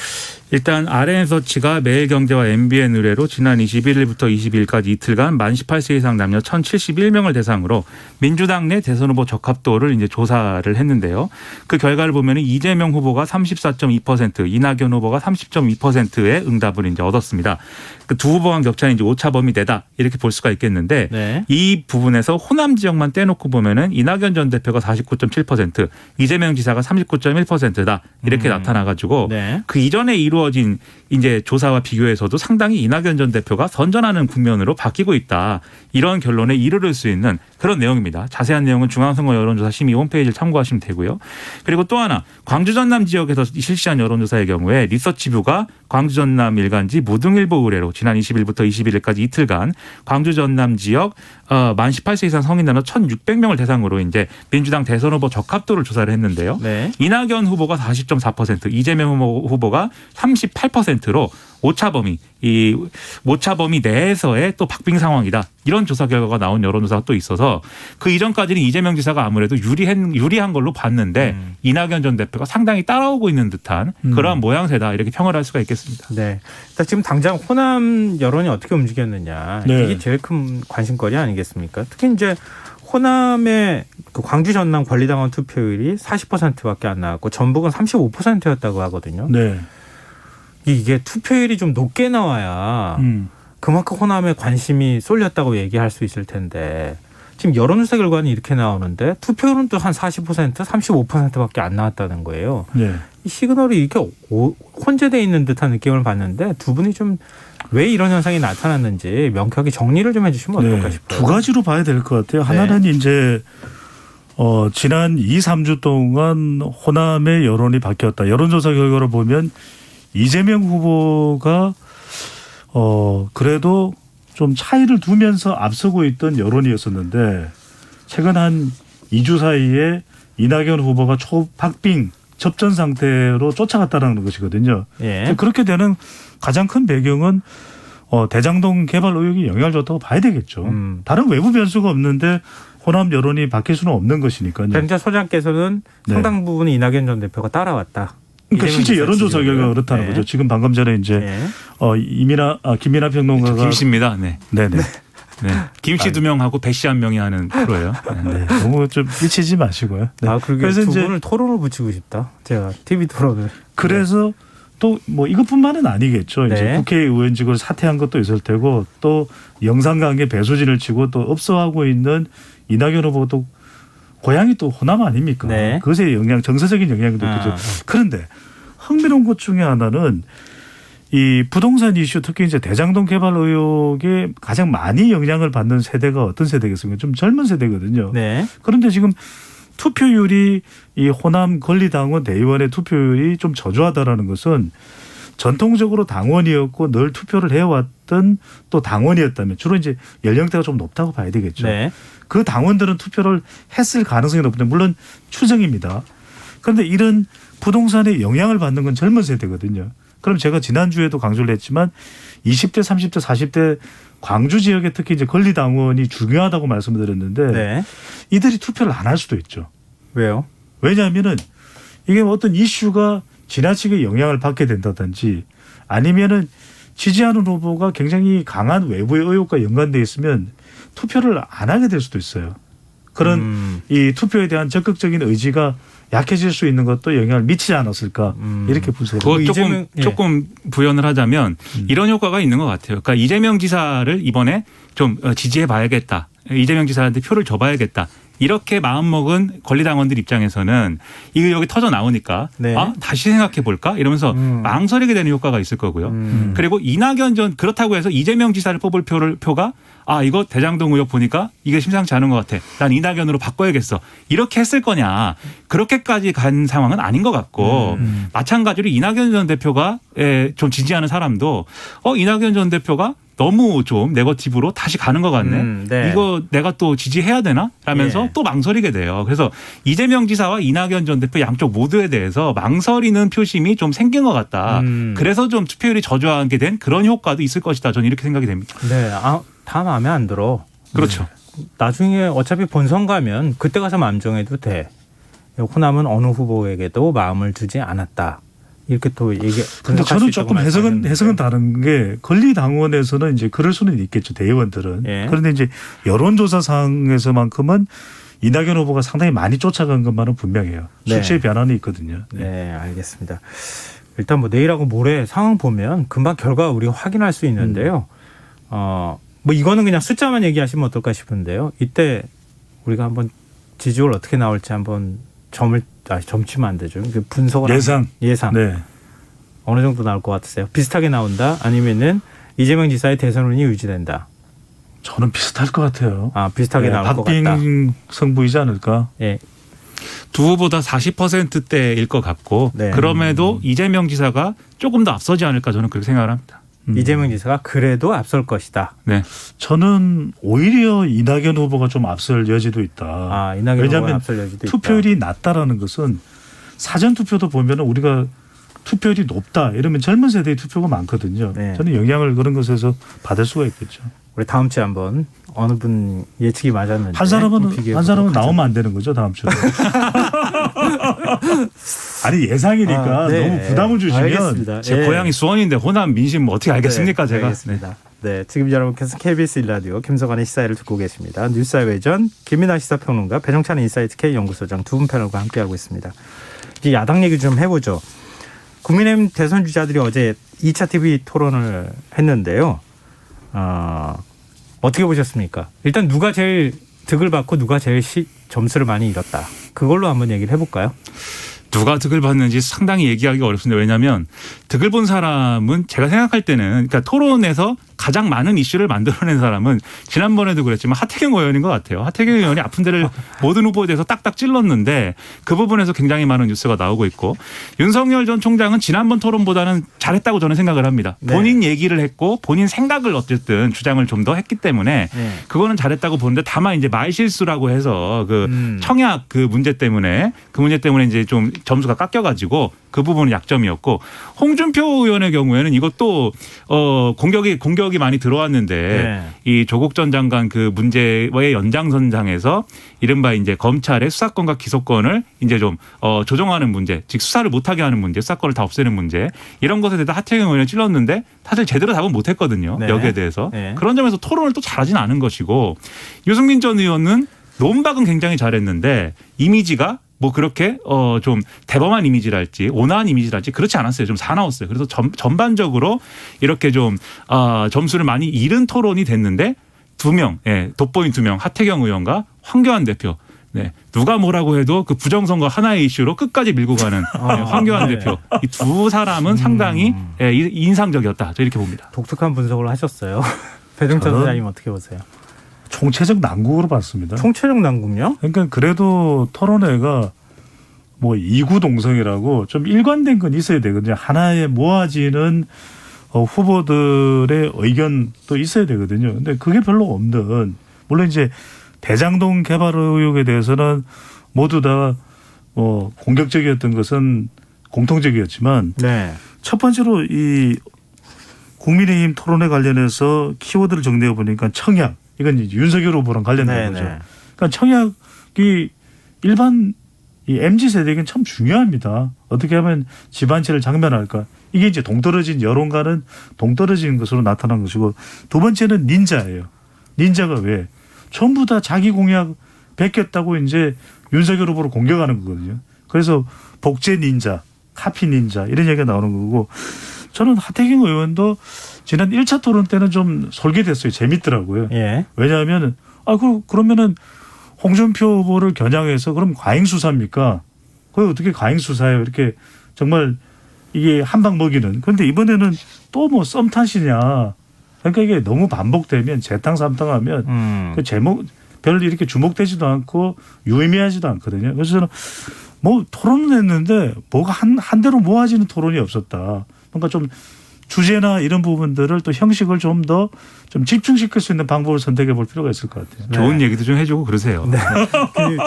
일단 RN서치가 매일경제와 MBN 의뢰로 지난 21일부터 22일까지 이틀간 만 18세 이상 남녀 1,071명을 대상으로 민주당 내 대선 후보 적합도를 이제 조사를 했는데요. 그 결과를 보면 이재명 후보가 34.2%, 이낙연 후보가 30.2%의 응답을 이제 얻었습니다. 그 두 후보 간 격차는 이제 오차범위 내다 이렇게 볼 수가 있겠는데 이 부분에서 호남 지역만 떼놓고 보면은 이낙연 전 대표가 49.7%, 이재명 지사가 39.1%다 이렇게 나타나가지고 그 이전에 이루어진 이제 조사와 비교해서도 상당히 이낙연 전 대표가 선전하는 국면으로 바뀌고 있다. 이런 결론에 이르를 수 있는 그런 내용입니다. 자세한 내용은 중앙선거 여론조사 심의 홈페이지를 참고하시면 되고요. 그리고 또 하나 광주 전남 지역에서 실시한 여론조사의 경우에 리서치뷰가 광주 전남 일간지 무등일보 의뢰로 지난 20일부터 21일까지 이틀간 광주 전남 지역 만 18세 이상 성인 남녀 1,600명을 대상으로 이제 민주당 대선 후보 적합도를 조사를 했는데요. 이낙연 후보가 40.4%, 이재명 후보가 38%로 오차범위 내에서의 또 박빙 상황이다. 이런 조사 결과가 나온 여론조사가 또 있어서 그 이전까지는 이재명 지사가 아무래도 유리한 걸로 봤는데 이낙연 전 대표가 상당히 따라오고 있는 듯한 그러한 모양새다. 이렇게 평을 할 수가 있겠습니다. 네. 일단 지금 당장 호남 여론이 어떻게 움직였느냐. 이게 제일 큰 관심거리 아니겠습니까? 특히 이제 호남의 그 광주 전남 권리당원 투표율이 40%밖에 안 나왔고 전북은 35%였다고 하거든요. 이게 투표율이 좀 높게 나와야 그만큼 호남에 관심이 쏠렸다고 얘기할 수 있을 텐데 지금 여론조사 결과는 이렇게 나오는데 투표율은 또 한 40%, 35%밖에 안 나왔다는 거예요. 이 시그널이 이렇게 혼재되어 있는 듯한 느낌을 받는데 두 분이 좀 왜 이런 현상이 나타났는지 명쾌하게 정리를 좀 해주시면 어떨까 싶어요. 두 가지로 봐야 될 것 같아요. 하나는 이제 지난 2, 3주 동안 호남의 여론이 바뀌었다. 여론조사 결과를 보면 이재명 후보가 그래도 좀 차이를 두면서 앞서고 있던 여론이었었는데 최근 한 2주 사이에 이낙연 후보가 초박빙 접전 상태로 쫓아갔다는 것이거든요. 예. 그렇게 되는 가장 큰 배경은 대장동 개발 의혹이 영향을 줬다고 봐야 되겠죠. 다른 외부 변수가 없는데 호남 여론이 바뀔 수는 없는 것이니까요. 변자 소장께서는 네. 상당 부분 이낙연 전 대표가 따라왔다. 그러니까 실제 여론조사 결과가 그렇다는 네. 거죠. 지금 방금 전에 이제 김민하 평론가가 김씨입니다. 네. 네네. 네. 김씨 2명하고 배씨 1명이 하는 프로예요. 네. 네. 너무 좀 미치지 마시고요. 네. 그래서 두 분을 토론을 붙이고 싶다. 제가 TV 토론을. 그래서 또 뭐 이것뿐만은 아니겠죠. 이제 네. 국회의원직을 사퇴한 것도 있을 테고 또 영상관계 배수진을 치고 또 업소하고 있는 이낙연 후보도 고향이 또 호남 아닙니까? 네. 그것의 영향, 정서적인 영향도 있겠죠. 그런데 흥미로운 것 중에 하나는 이 부동산 이슈 특히 이제 대장동 개발 의혹에 가장 많이 영향을 받는 세대가 어떤 세대겠습니까? 좀 젊은 세대거든요. 네. 그런데 지금 투표율이 이 호남 권리당원 대의원의 투표율이 좀 저조하다라는 것은 전통적으로 당원이었고 늘 투표를 해왔던 또 당원이었다면 주로 이제 연령대가 좀 높다고 봐야 되겠죠. 네. 그 당원들은 투표를 했을 가능성이 높은데 물론 추정입니다. 그런데 이런 부동산에 영향을 받는 건 젊은 세대거든요. 그럼 제가 지난주에도 강조를 했지만 20대, 30대, 40대 광주 지역에 특히 이제 권리당원이 중요하다고 말씀을 드렸는데 네. 이들이 투표를 안 할 수도 있죠. 왜요? 왜냐하면은 이게 어떤 이슈가 지나치게 영향을 받게 된다든지 아니면은 지지하는 후보가 굉장히 강한 외부의 의혹과 연관돼 있으면 투표를 안 하게 될 수도 있어요. 그런 이 투표에 대한 적극적인 의지가 약해질 수 있는 것도 영향을 미치지 않았을까 이렇게 분석합니다. 그거 조금 부연을 하자면 이런 효과가 있는 것 같아요. 그러니까 이재명 지사를 이번에 좀 지지해 봐야겠다. 이재명 지사한테 표를 줘봐야겠다. 이렇게 마음먹은 권리당원들 입장에서는 이 의혹이 터져 나오니까 네. 다시 생각해 볼까 이러면서 망설이게 되는 효과가 있을 거고요. 그리고 이낙연 전 그렇다고 해서 이재명 지사를 뽑을 표가 이거 대장동 의혹 보니까 이게 심상치 않은 것 같아. 난 이낙연으로 바꿔야겠어. 이렇게 했을 거냐. 그렇게까지 간 상황은 아닌 것 같고 마찬가지로 이낙연 전 대표가 좀 지지하는 사람도 이낙연 전 대표가 너무 좀 네거티브로 다시 가는 것 같네. 네. 이거 내가 또 지지해야 되나? 라면서 예. 또 망설이게 돼요. 그래서 이재명 지사와 이낙연 전 대표 양쪽 모두에 대해서 망설이는 표심이 좀 생긴 것 같다. 그래서 좀 투표율이 저조하게 된 그런 효과도 있을 것이다. 저는 이렇게 생각이 됩니다. 네. 다 마음에 안 들어. 그렇죠. 나중에 어차피 본선 가면 그때 가서 마음 정해도 돼. 호남은 어느 후보에게도 마음을 주지 않았다. 이렇게 또 근데 저는 조금 해석은 다른 게 권리당원에서는 이제 그럴 수는 있겠죠. 대의원들은. 예. 그런데 이제 여론조사상에서만큼은 이낙연 후보가 상당히 많이 쫓아간 것만은 분명해요. 네. 수치의 변화는 있거든요. 네, 알겠습니다. 일단 뭐 내일하고 모레 상황 보면 금방 결과 우리가 확인할 수 있는데요. 뭐 이거는 그냥 숫자만 얘기하시면 어떨까 싶은데요. 이때 우리가 한번 지지율 어떻게 나올지 한번 점치면 안 되죠. 분석을 예상. 네. 어느 정도 나올 것 같으세요? 비슷하게 나온다? 아니면은 이재명 지사의 대선운이 유지된다? 저는 비슷할 것 같아요. 비슷하게 나올 것 같다. 박빙 승부이지 않을까? 예. 두 후보 다 40%대일 것 같고 네. 그럼에도 이재명 지사가 조금 더 앞서지 않을까 저는 그렇게 생각을 합니다. 이재명 지사가 그래도 앞설 것이다. 네. 저는 오히려 이낙연 후보가 좀 앞설 여지도 있다. 이낙연 후보가 왜냐하면 앞설 여지도 투표율이 낮다라는 것은 사전 투표도 보면 우리가 투표율이 높다 이러면 젊은 세대의 투표가 많거든요. 네. 저는 영향을 그런 것에서 받을 수가 있겠죠. 우리 다음 주에 한번 어느 분 예측이 맞았는지 한 사람은 비교해보도록 하죠. 나오면 안 되는 거죠 다음 주에. 아니 예상이니까 네. 너무 부담을 주시면 알겠습니다. 제 예. 고향이 수원인데 호남 민심 뭐 어떻게 알겠습니까 네, 제가. 알겠습니다. 네, 지금 여러분께서 KBS 1라디오 김성환의 시사회를 듣고 계십니다. 뉴스의 외전 김민하 시사평론가 배정찬 인사이트 K 연구소장 두 분 패널과 함께하고 있습니다. 이제 야당 얘기 좀 해보죠. 국민의힘 대선 주자들이 어제 2차 TV 토론을 했는데요. 어떻게 보셨습니까? 일단 누가 제일 득을 받고 누가 제일 점수를 많이 잃었다. 그걸로 한번 얘기를 해볼까요? 누가 득을 받는지 상당히 얘기하기가 어렵습니다. 왜냐하면 득을 본 사람은 제가 생각할 때는 그러니까 토론에서 가장 많은 이슈를 만들어낸 사람은 지난번에도 그랬지만 하태경 의원인 것 같아요. 하태경 의원이 아픈 데를 모든 후보에 대해서 딱딱 찔렀는데 그 부분에서 굉장히 많은 뉴스가 나오고 있고 윤석열 전 총장은 지난번 토론보다는 잘했다고 저는 생각을 합니다. 네. 본인 얘기를 했고 본인 생각을 어쨌든 주장을 좀 더 했기 때문에 네. 그거는 잘했다고 보는데 다만 이제 말실수라고 해서 그 청약 그 문제 때문에 이제 좀 점수가 깎여가지고 그 부분은 약점이었고 홍준표 의원의 경우에는 이것도 공격이 많이 들어왔는데 네. 이 조국 전 장관 그 문제의 연장선상에서 이른바 이제 검찰의 수사권과 기소권을 이제 좀 조정하는 문제, 즉 수사를 못하게 하는 문제, 수사권을 다 없애는 문제 이런 것에 대해서 하태경 의원이 찔렀는데 사실 제대로 답은 못했거든요. 네. 여기에 대해서 네. 그런 점에서 토론을 또 잘하진 않은 것이고 유승민 전 의원은 논박은 굉장히 잘했는데 이미지가 뭐 그렇게 좀 대범한 이미지랄지 온화한 이미지랄지 그렇지 않았어요. 좀 사나웠어요. 그래서 전반적으로 이렇게 좀 점수를 많이 잃은 토론이 됐는데 돋보인 2명 하태경 의원과 황교안 대표. 네. 누가 뭐라고 해도 그 부정선거 하나의 이슈로 끝까지 밀고 가는 황교안 네. 대표. 이 두 사람은 상당히 인상적이었다. 저 이렇게 봅니다. 독특한 분석을 하셨어요. 배종찬 저는 소장님 어떻게 보세요? 총체적 난국으로 봤습니다. 총체적 난국요? 그러니까 그래도 토론회가 뭐 이구동성이라고 좀 일관된 건 있어야 되거든요. 하나에 모아지는 후보들의 의견도 있어야 되거든요. 근데 그게 별로 없는, 물론 이제 대장동 개발 의혹에 대해서는 모두 다 공격적이었던 것은 공통적이었지만 네. 첫 번째로 이 국민의힘 토론회 관련해서 키워드를 정리해 보니까 청약, 이건 이제 윤석열 후보랑 관련된 거죠. 그러니까 청약이 일반 이 MZ 세대에게는 참 중요합니다. 어떻게 하면 집안치를 장면할까? 이게 이제 동떨어진 여론과는 동떨어진 것으로 나타난 것이고, 두 번째는 닌자예요. 닌자가 왜? 전부 다 자기 공약 베꼈다고 이제 윤석열 후보를 공격하는 거거든요. 그래서 복제 닌자, 카피 닌자 이런 얘기가 나오는 거고, 저는 하태경 의원도 지난 1차 토론 때는 좀 솔깃했어요. 재밌더라고요. 예. 왜냐하면 그러면은 홍준표 후보를 겨냥해서 그럼 과잉 수사입니까? 그게 어떻게 과잉 수사예요? 이렇게 정말 이게 한방 먹이는. 그런데 이번에는 또 뭐 썸타시냐? 그러니까 이게 너무 반복되면 재탕삼탕하면 그 제목 별 이렇게 주목되지도 않고 유의미하지도 않거든요. 그래서 저는 뭐 토론을 했는데 뭐가 한 대로 모아지는 토론이 없었다. 뭔가 좀 주제나 이런 부분들을 또 형식을 좀 더 좀 집중시킬 수 있는 방법을 선택해 볼 필요가 있을 것 같아요. 좋은 얘기도 좀 해주고 그러세요. 네. 그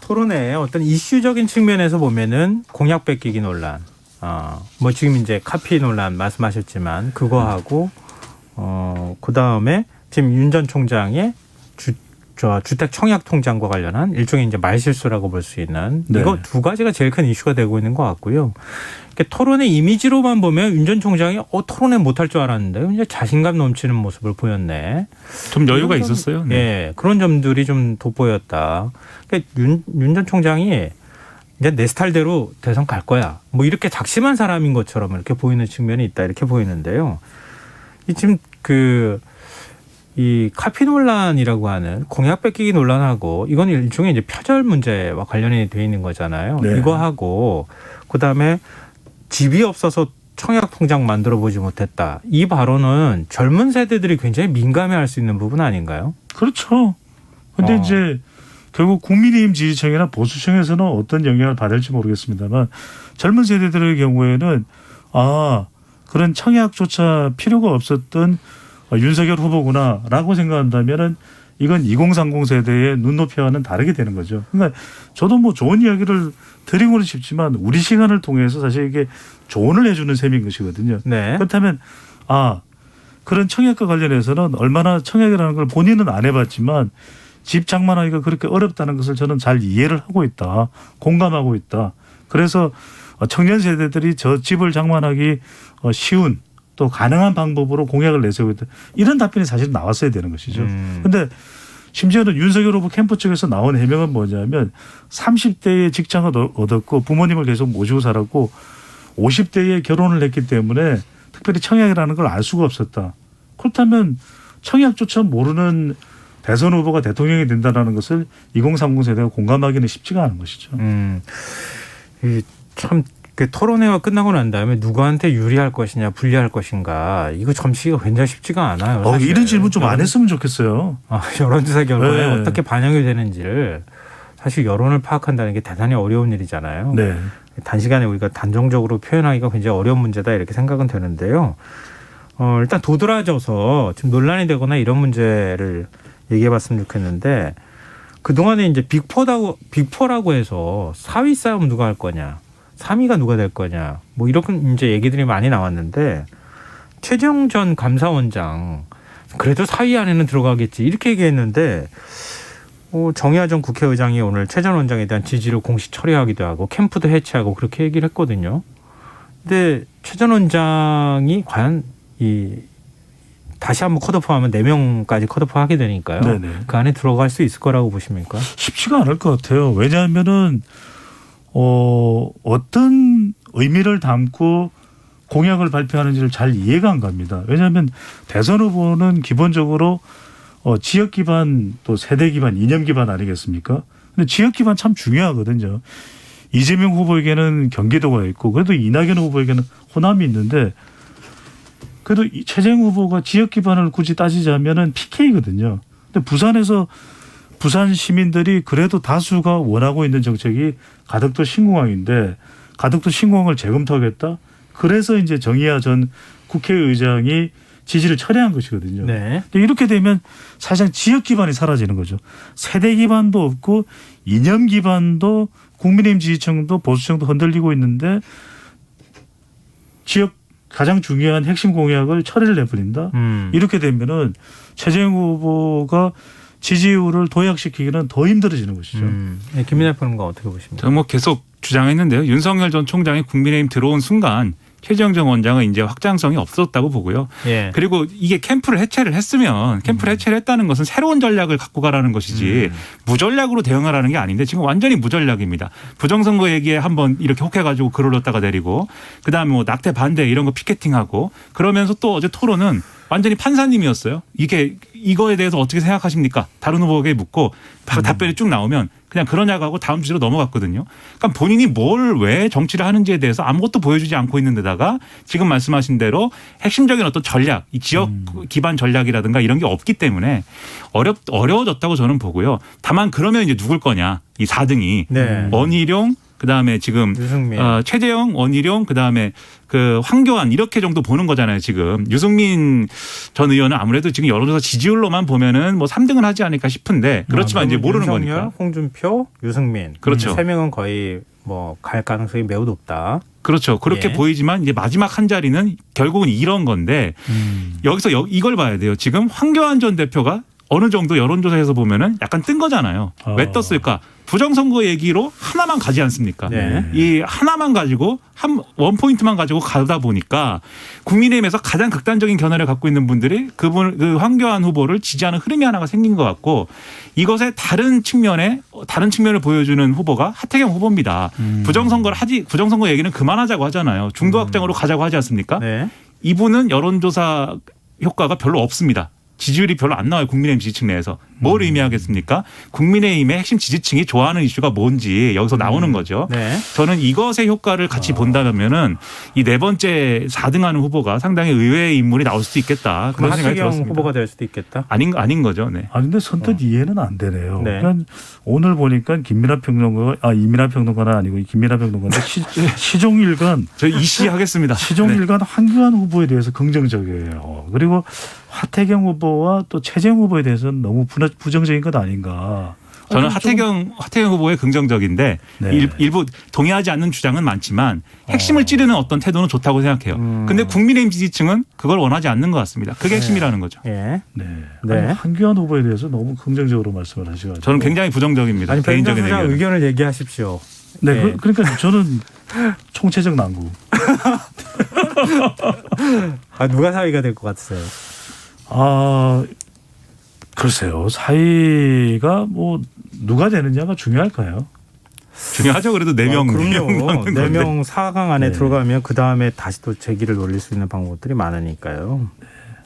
토론의 어떤 이슈적인 측면에서 보면은 공약 뺏기기 논란, 뭐 지금 이제 카피 논란 말씀하셨지만 그거하고 그 다음에 지금 윤 전 총장의 주택 청약 통장과 관련한 일종의 이제 말실수라고 볼 수 있는 네. 이거 두 가지가 제일 큰 이슈가 되고 있는 것 같고요. 토론의 이미지로만 보면 윤 전 총장이 토론회 못할 줄 알았는데 이제 자신감 넘치는 모습을 보였네. 좀 여유가 있었어요. 네. 예, 그런 점들이 좀 돋보였다. 그러니까 윤 전 총장이 이제 내 스타일대로 대선 갈 거야. 뭐 이렇게 작심한 사람인 것처럼 이렇게 보이는 측면이 있다. 이렇게 보이는데요. 지금 이 카피 논란이라고 하는 공약 뺏기기 논란하고 이건 일종의 이제 표절 문제와 관련이 돼 있는 거잖아요. 네. 이거하고 그다음에 집이 없어서 청약 통장 만들어 보지 못했다. 이 발언은 젊은 세대들이 굉장히 민감해할 수 있는 부분 아닌가요? 그렇죠. 그런데 이제 결국 국민의힘 지지층이나 보수층에서는 어떤 영향을 받을지 모르겠습니다만 젊은 세대들의 경우에는 그런 청약조차 필요가 없었던 윤석열 후보구나라고 생각한다면은 이건 2030 세대의 눈높이와는 다르게 되는 거죠. 그러니까 저도 뭐 좋은 이야기를 드리고는 싶지만 우리 시간을 통해서 사실 이게 조언을 해주는 셈인 것이거든요. 네. 그렇다면 그런 청약과 관련해서는 얼마나 청약이라는 걸 본인은 안 해봤지만 집 장만하기가 그렇게 어렵다는 것을 저는 잘 이해를 하고 있다. 공감하고 있다. 그래서 청년 세대들이 저 집을 장만하기 쉬운 또 가능한 방법으로 공약을 내세우고 있다. 이런 답변이 사실 나왔어야 되는 것이죠. 그런데 심지어는 윤석열 후보 캠프 측에서 나온 해명은 뭐냐면 30대에 직장을 얻었고 부모님을 계속 모시고 살았고 50대에 결혼을 했기 때문에 특별히 청약이라는 걸 알 수가 없었다. 그렇다면 청약조차 모르는 대선 후보가 대통령이 된다는 것을 2030 세대가 공감하기는 쉽지가 않은 것이죠. 참 그 토론회가 끝나고 난 다음에 누구한테 유리할 것이냐 불리할 것인가 이거 점치기가 굉장히 쉽지가 않아요. 사실. 이런 질문 좀 안 했으면 좋겠어요. 여론조사 결과에 네. 어떻게 반영이 되는지를 사실 여론을 파악한다는 게 대단히 어려운 일이잖아요. 네. 단시간에 우리가 단정적으로 표현하기가 굉장히 어려운 문제다 이렇게 생각은 되는데요. 일단 도드라져서 지금 논란이 되거나 이런 문제를 얘기해봤으면 좋겠는데 그동안에 이제 빅4라고 해서 4위 싸움 누가 할 거냐, 3위가 누가 될 거냐, 뭐 이런 이제 얘기들이 많이 나왔는데 최재형 전 감사원장 그래도 4위 안에는 들어가겠지 이렇게 얘기했는데 정의화 전 국회의장이 오늘 최 전 원장에 대한 지지를 공식 처리하기도 하고 캠프도 해체하고 그렇게 얘기를 했거든요. 근데 최 전 원장이 과연 다시 한번 컷오프하면 4명까지 컷오프하게 되니까요. 네네. 그 안에 들어갈 수 있을 거라고 보십니까? 쉽지가 않을 것 같아요. 왜냐하면은 어떤 의미를 담고 공약을 발표하는지를 잘 이해가 안 갑니다. 왜냐하면 대선 후보는 기본적으로 지역 기반 또 세대 기반 이념 기반 아니겠습니까? 근데 지역 기반 참 중요하거든요. 이재명 후보에게는 경기도가 있고 그래도 이낙연 후보에게는 호남이 있는데 그래도 최재형 후보가 지역 기반을 굳이 따지자면은 PK거든요. 근데 부산에서 부산 시민들이 그래도 다수가 원하고 있는 정책이 가덕도 신공항인데 가덕도 신공항을 재검토하겠다. 그래서 이제 정의화 전 국회의장이 지지를 철회한 것이거든요. 네. 근데 이렇게 되면 사실상 지역 기반이 사라지는 거죠. 세대 기반도 없고 이념 기반도 국민의힘 지지층도 보수층도 흔들리고 있는데 지역 가장 중요한 핵심 공약을 철회를 해버린다. 이렇게 되면은 최재형 후보가 지지율을 도약시키기는 더 힘들어지는 것이죠. 김민하 평론가 어떻게 보십니까? 저는 뭐 계속 주장했는데요. 윤석열 전 총장이 국민의힘 들어온 순간 최재형 전 원장은 이제 확장성이 없었다고 보고요. 예. 그리고 이게 캠프를 해체를 했으면 캠프를 해체를 했다는 것은 새로운 전략을 갖고 가라는 것이지 무전략으로 대응하라는 게 아닌데 지금 완전히 무전략입니다. 부정선거 얘기에 한번 이렇게 혹해가지고 글을 넣다가 내리고 그다음에 뭐 낙태 반대 이런 거 피켓팅하고 그러면서 또 어제 토론은 완전히 판사님이었어요. 이거에 대해서 어떻게 생각하십니까? 다른 후보에게 묻고 답변이 쭉 나오면 그냥 그러냐고 하고 다음 주제로 넘어갔거든요. 그러니까 본인이 뭘 왜 정치를 하는지에 대해서 아무것도 보여주지 않고 있는 데다가 지금 말씀하신 대로 핵심적인 어떤 전략, 이 지역 기반 전략이라든가 이런 게 없기 때문에 어려워졌다고 저는 보고요. 다만 그러면 이제 누굴 거냐. 이 4등이 네. 원희룡 그다음에 지금 유승민. 최재형, 원희룡 그다음에 그 황교안 이렇게 정도 보는 거잖아요. 지금 유승민 전 의원은 아무래도 지금 여론조사 지지율로만 보면은 뭐 3등은 하지 않을까 싶은데 그렇지만 이제 모르는 윤석열, 거니까. 홍준표, 유승민. 그렇죠. 3명은 거의 뭐 갈 가능성이 매우 높다. 그렇죠. 그렇게 예. 보이지만 이제 마지막 한 자리는 결국은 이런 건데 여기서 이걸 봐야 돼요. 지금 황교안 전 대표가 어느 정도 여론조사에서 보면은 약간 뜬 거잖아요. 왜 떴을까? 부정선거 얘기로 하나만 가지 않습니까? 네. 이 하나만 가지고 원 포인트만 가지고 가다 보니까 국민의힘에서 가장 극단적인 견해를 갖고 있는 분들이 그 황교안 후보를 지지하는 흐름이 하나가 생긴 것 같고 이것의 다른 측면을 보여주는 후보가 하태경 후보입니다. 부정선거 얘기는 그만하자고 하잖아요. 중도 확장으로 가자고 하지 않습니까? 네. 이분은 여론조사 효과가 별로 없습니다. 지지율이 별로 안 나와요. 국민의힘 지지층 내에서. 뭘 의미하겠습니까? 국민의힘의 핵심 지지층이 좋아하는 이슈가 뭔지 여기서 나오는 거죠. 네. 저는 이것의 효과를 같이 본다면은 이 네 번째 4등하는 후보가 상당히 의외의 인물이 나올 수도 있겠다. 그런 생각이 하태경 들었습니다. 후보가 될 수도 있겠다. 아닌 거죠. 네. 근데 선뜻 이해는 안 되네요. 네. 그러니까 오늘 보니까 이민하 평론가는 아니고 김민하 평론가는 시종일관 저 이시 하겠습니다. 시종일관 황교안 후보에 대해서 긍정적이에요. 그리고 하태경 후보와 또 최재형 후보에 대해서는 너무 부정적인 것 아닌가. 저는 하태경 후보의 긍정적인데 네. 일부 동의하지 않는 주장은 많지만 핵심을 찌르는 어떤 태도는 좋다고 생각해요. 근데 국민의힘 지지층은 그걸 원하지 않는 것 같습니다. 그게 핵심이라는 거죠. 예. 네. 네. 아니, 황교안 후보에 대해서 너무 긍정적으로 말씀을 하셔가지고. 저는 굉장히 부정적입니다. 아니 개인적인 변호사 의견. 의견을 얘기하십시오. 네. 네. 그러니까 저는 총체적 난국. 누가 사위가 될 것 같으세요? 글쎄요. 사이가 뭐 누가 되느냐가 중요할까요? 중요하죠. 그래도 4명. 그럼요. 4명 4강 안에 네. 들어가면 그 다음에 다시 또 재기를 노릴 수 있는 방법들이 많으니까요.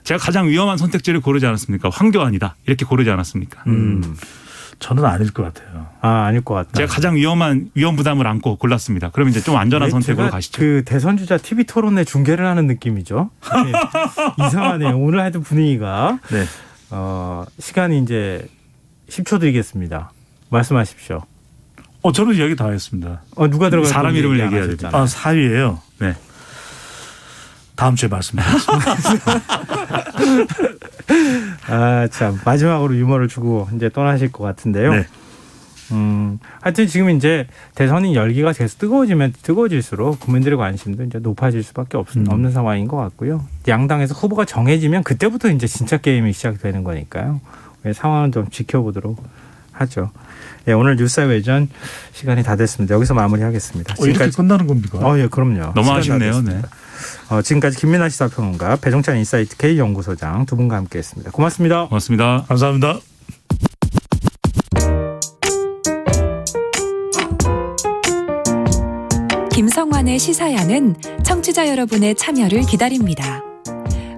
제가 가장 위험한 선택지를 고르지 않았습니까? 황교안이다. 이렇게 고르지 않았습니까? 저는 아닐 것 같아요. 아닐 것 같다. 제가 가장 위험 부담을 안고 골랐습니다. 그럼 이제 좀 안전한 선택으로 가시죠. 그 대선 주자 TV 토론회 중계를 하는 느낌이죠. 이상하네요. 오늘 하여튼 분위기가. 네. 시간이 이제 10초 드리겠습니다. 말씀하십시오. 저는 이야기 다 했습니다. 누가 들어갈 사람 이름을 얘기 안 얘기해야 하셨잖아요. 4위예요. 네. 다음 주에 말씀드리겠습니다. 참 마지막으로 유머를 주고 이제 떠나실 것 같은데요. 네. 하여튼 지금 이제 대선이 열기가 계속 뜨거워지면 뜨거워질수록 국민들의 관심도 이제 높아질 수밖에 없는 상황인 것 같고요. 양당에서 후보가 정해지면 그때부터 이제 진짜 게임이 시작되는 거니까요. 상황은 좀 지켜보도록 하죠. 예, 오늘 뉴스 외전 시간이 다 됐습니다. 여기서 마무리하겠습니다. 이렇게 끝나는 겁니까? 예, 그럼요. 너무 아쉽네요. 네. 지금까지 김민아 시사평론가, 배종찬 인사이트 K 연구소장 두 분과 함께했습니다. 고맙습니다. 고맙습니다. 감사합니다. 김성환의 시사야는 청취자 여러분의 참여를 기다립니다.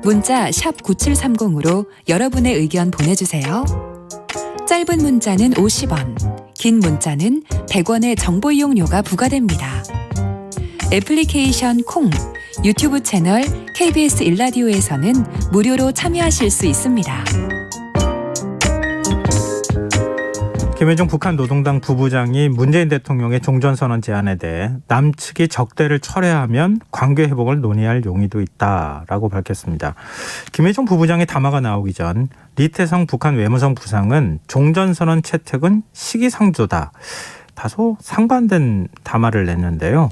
문자 샵 9730으로 여러분의 의견 보내주세요. 짧은 문자는 50원, 긴 문자는 100원의 정보 이용료가 부과됩니다. 애플리케이션 콩, 유튜브 채널 KBS 일라디오에서는 무료로 참여하실 수 있습니다. 김여정 북한 노동당 부부장이 문재인 대통령의 종전선언 제안에 대해 남측이 적대를 철회하면 관계 회복을 논의할 용의도 있다라고 밝혔습니다. 김여정 부부장의 담화가 나오기 전 리태성 북한 외무성 부상은 종전선언 채택은 시기상조다. 다소 상반된 담화를 냈는데요.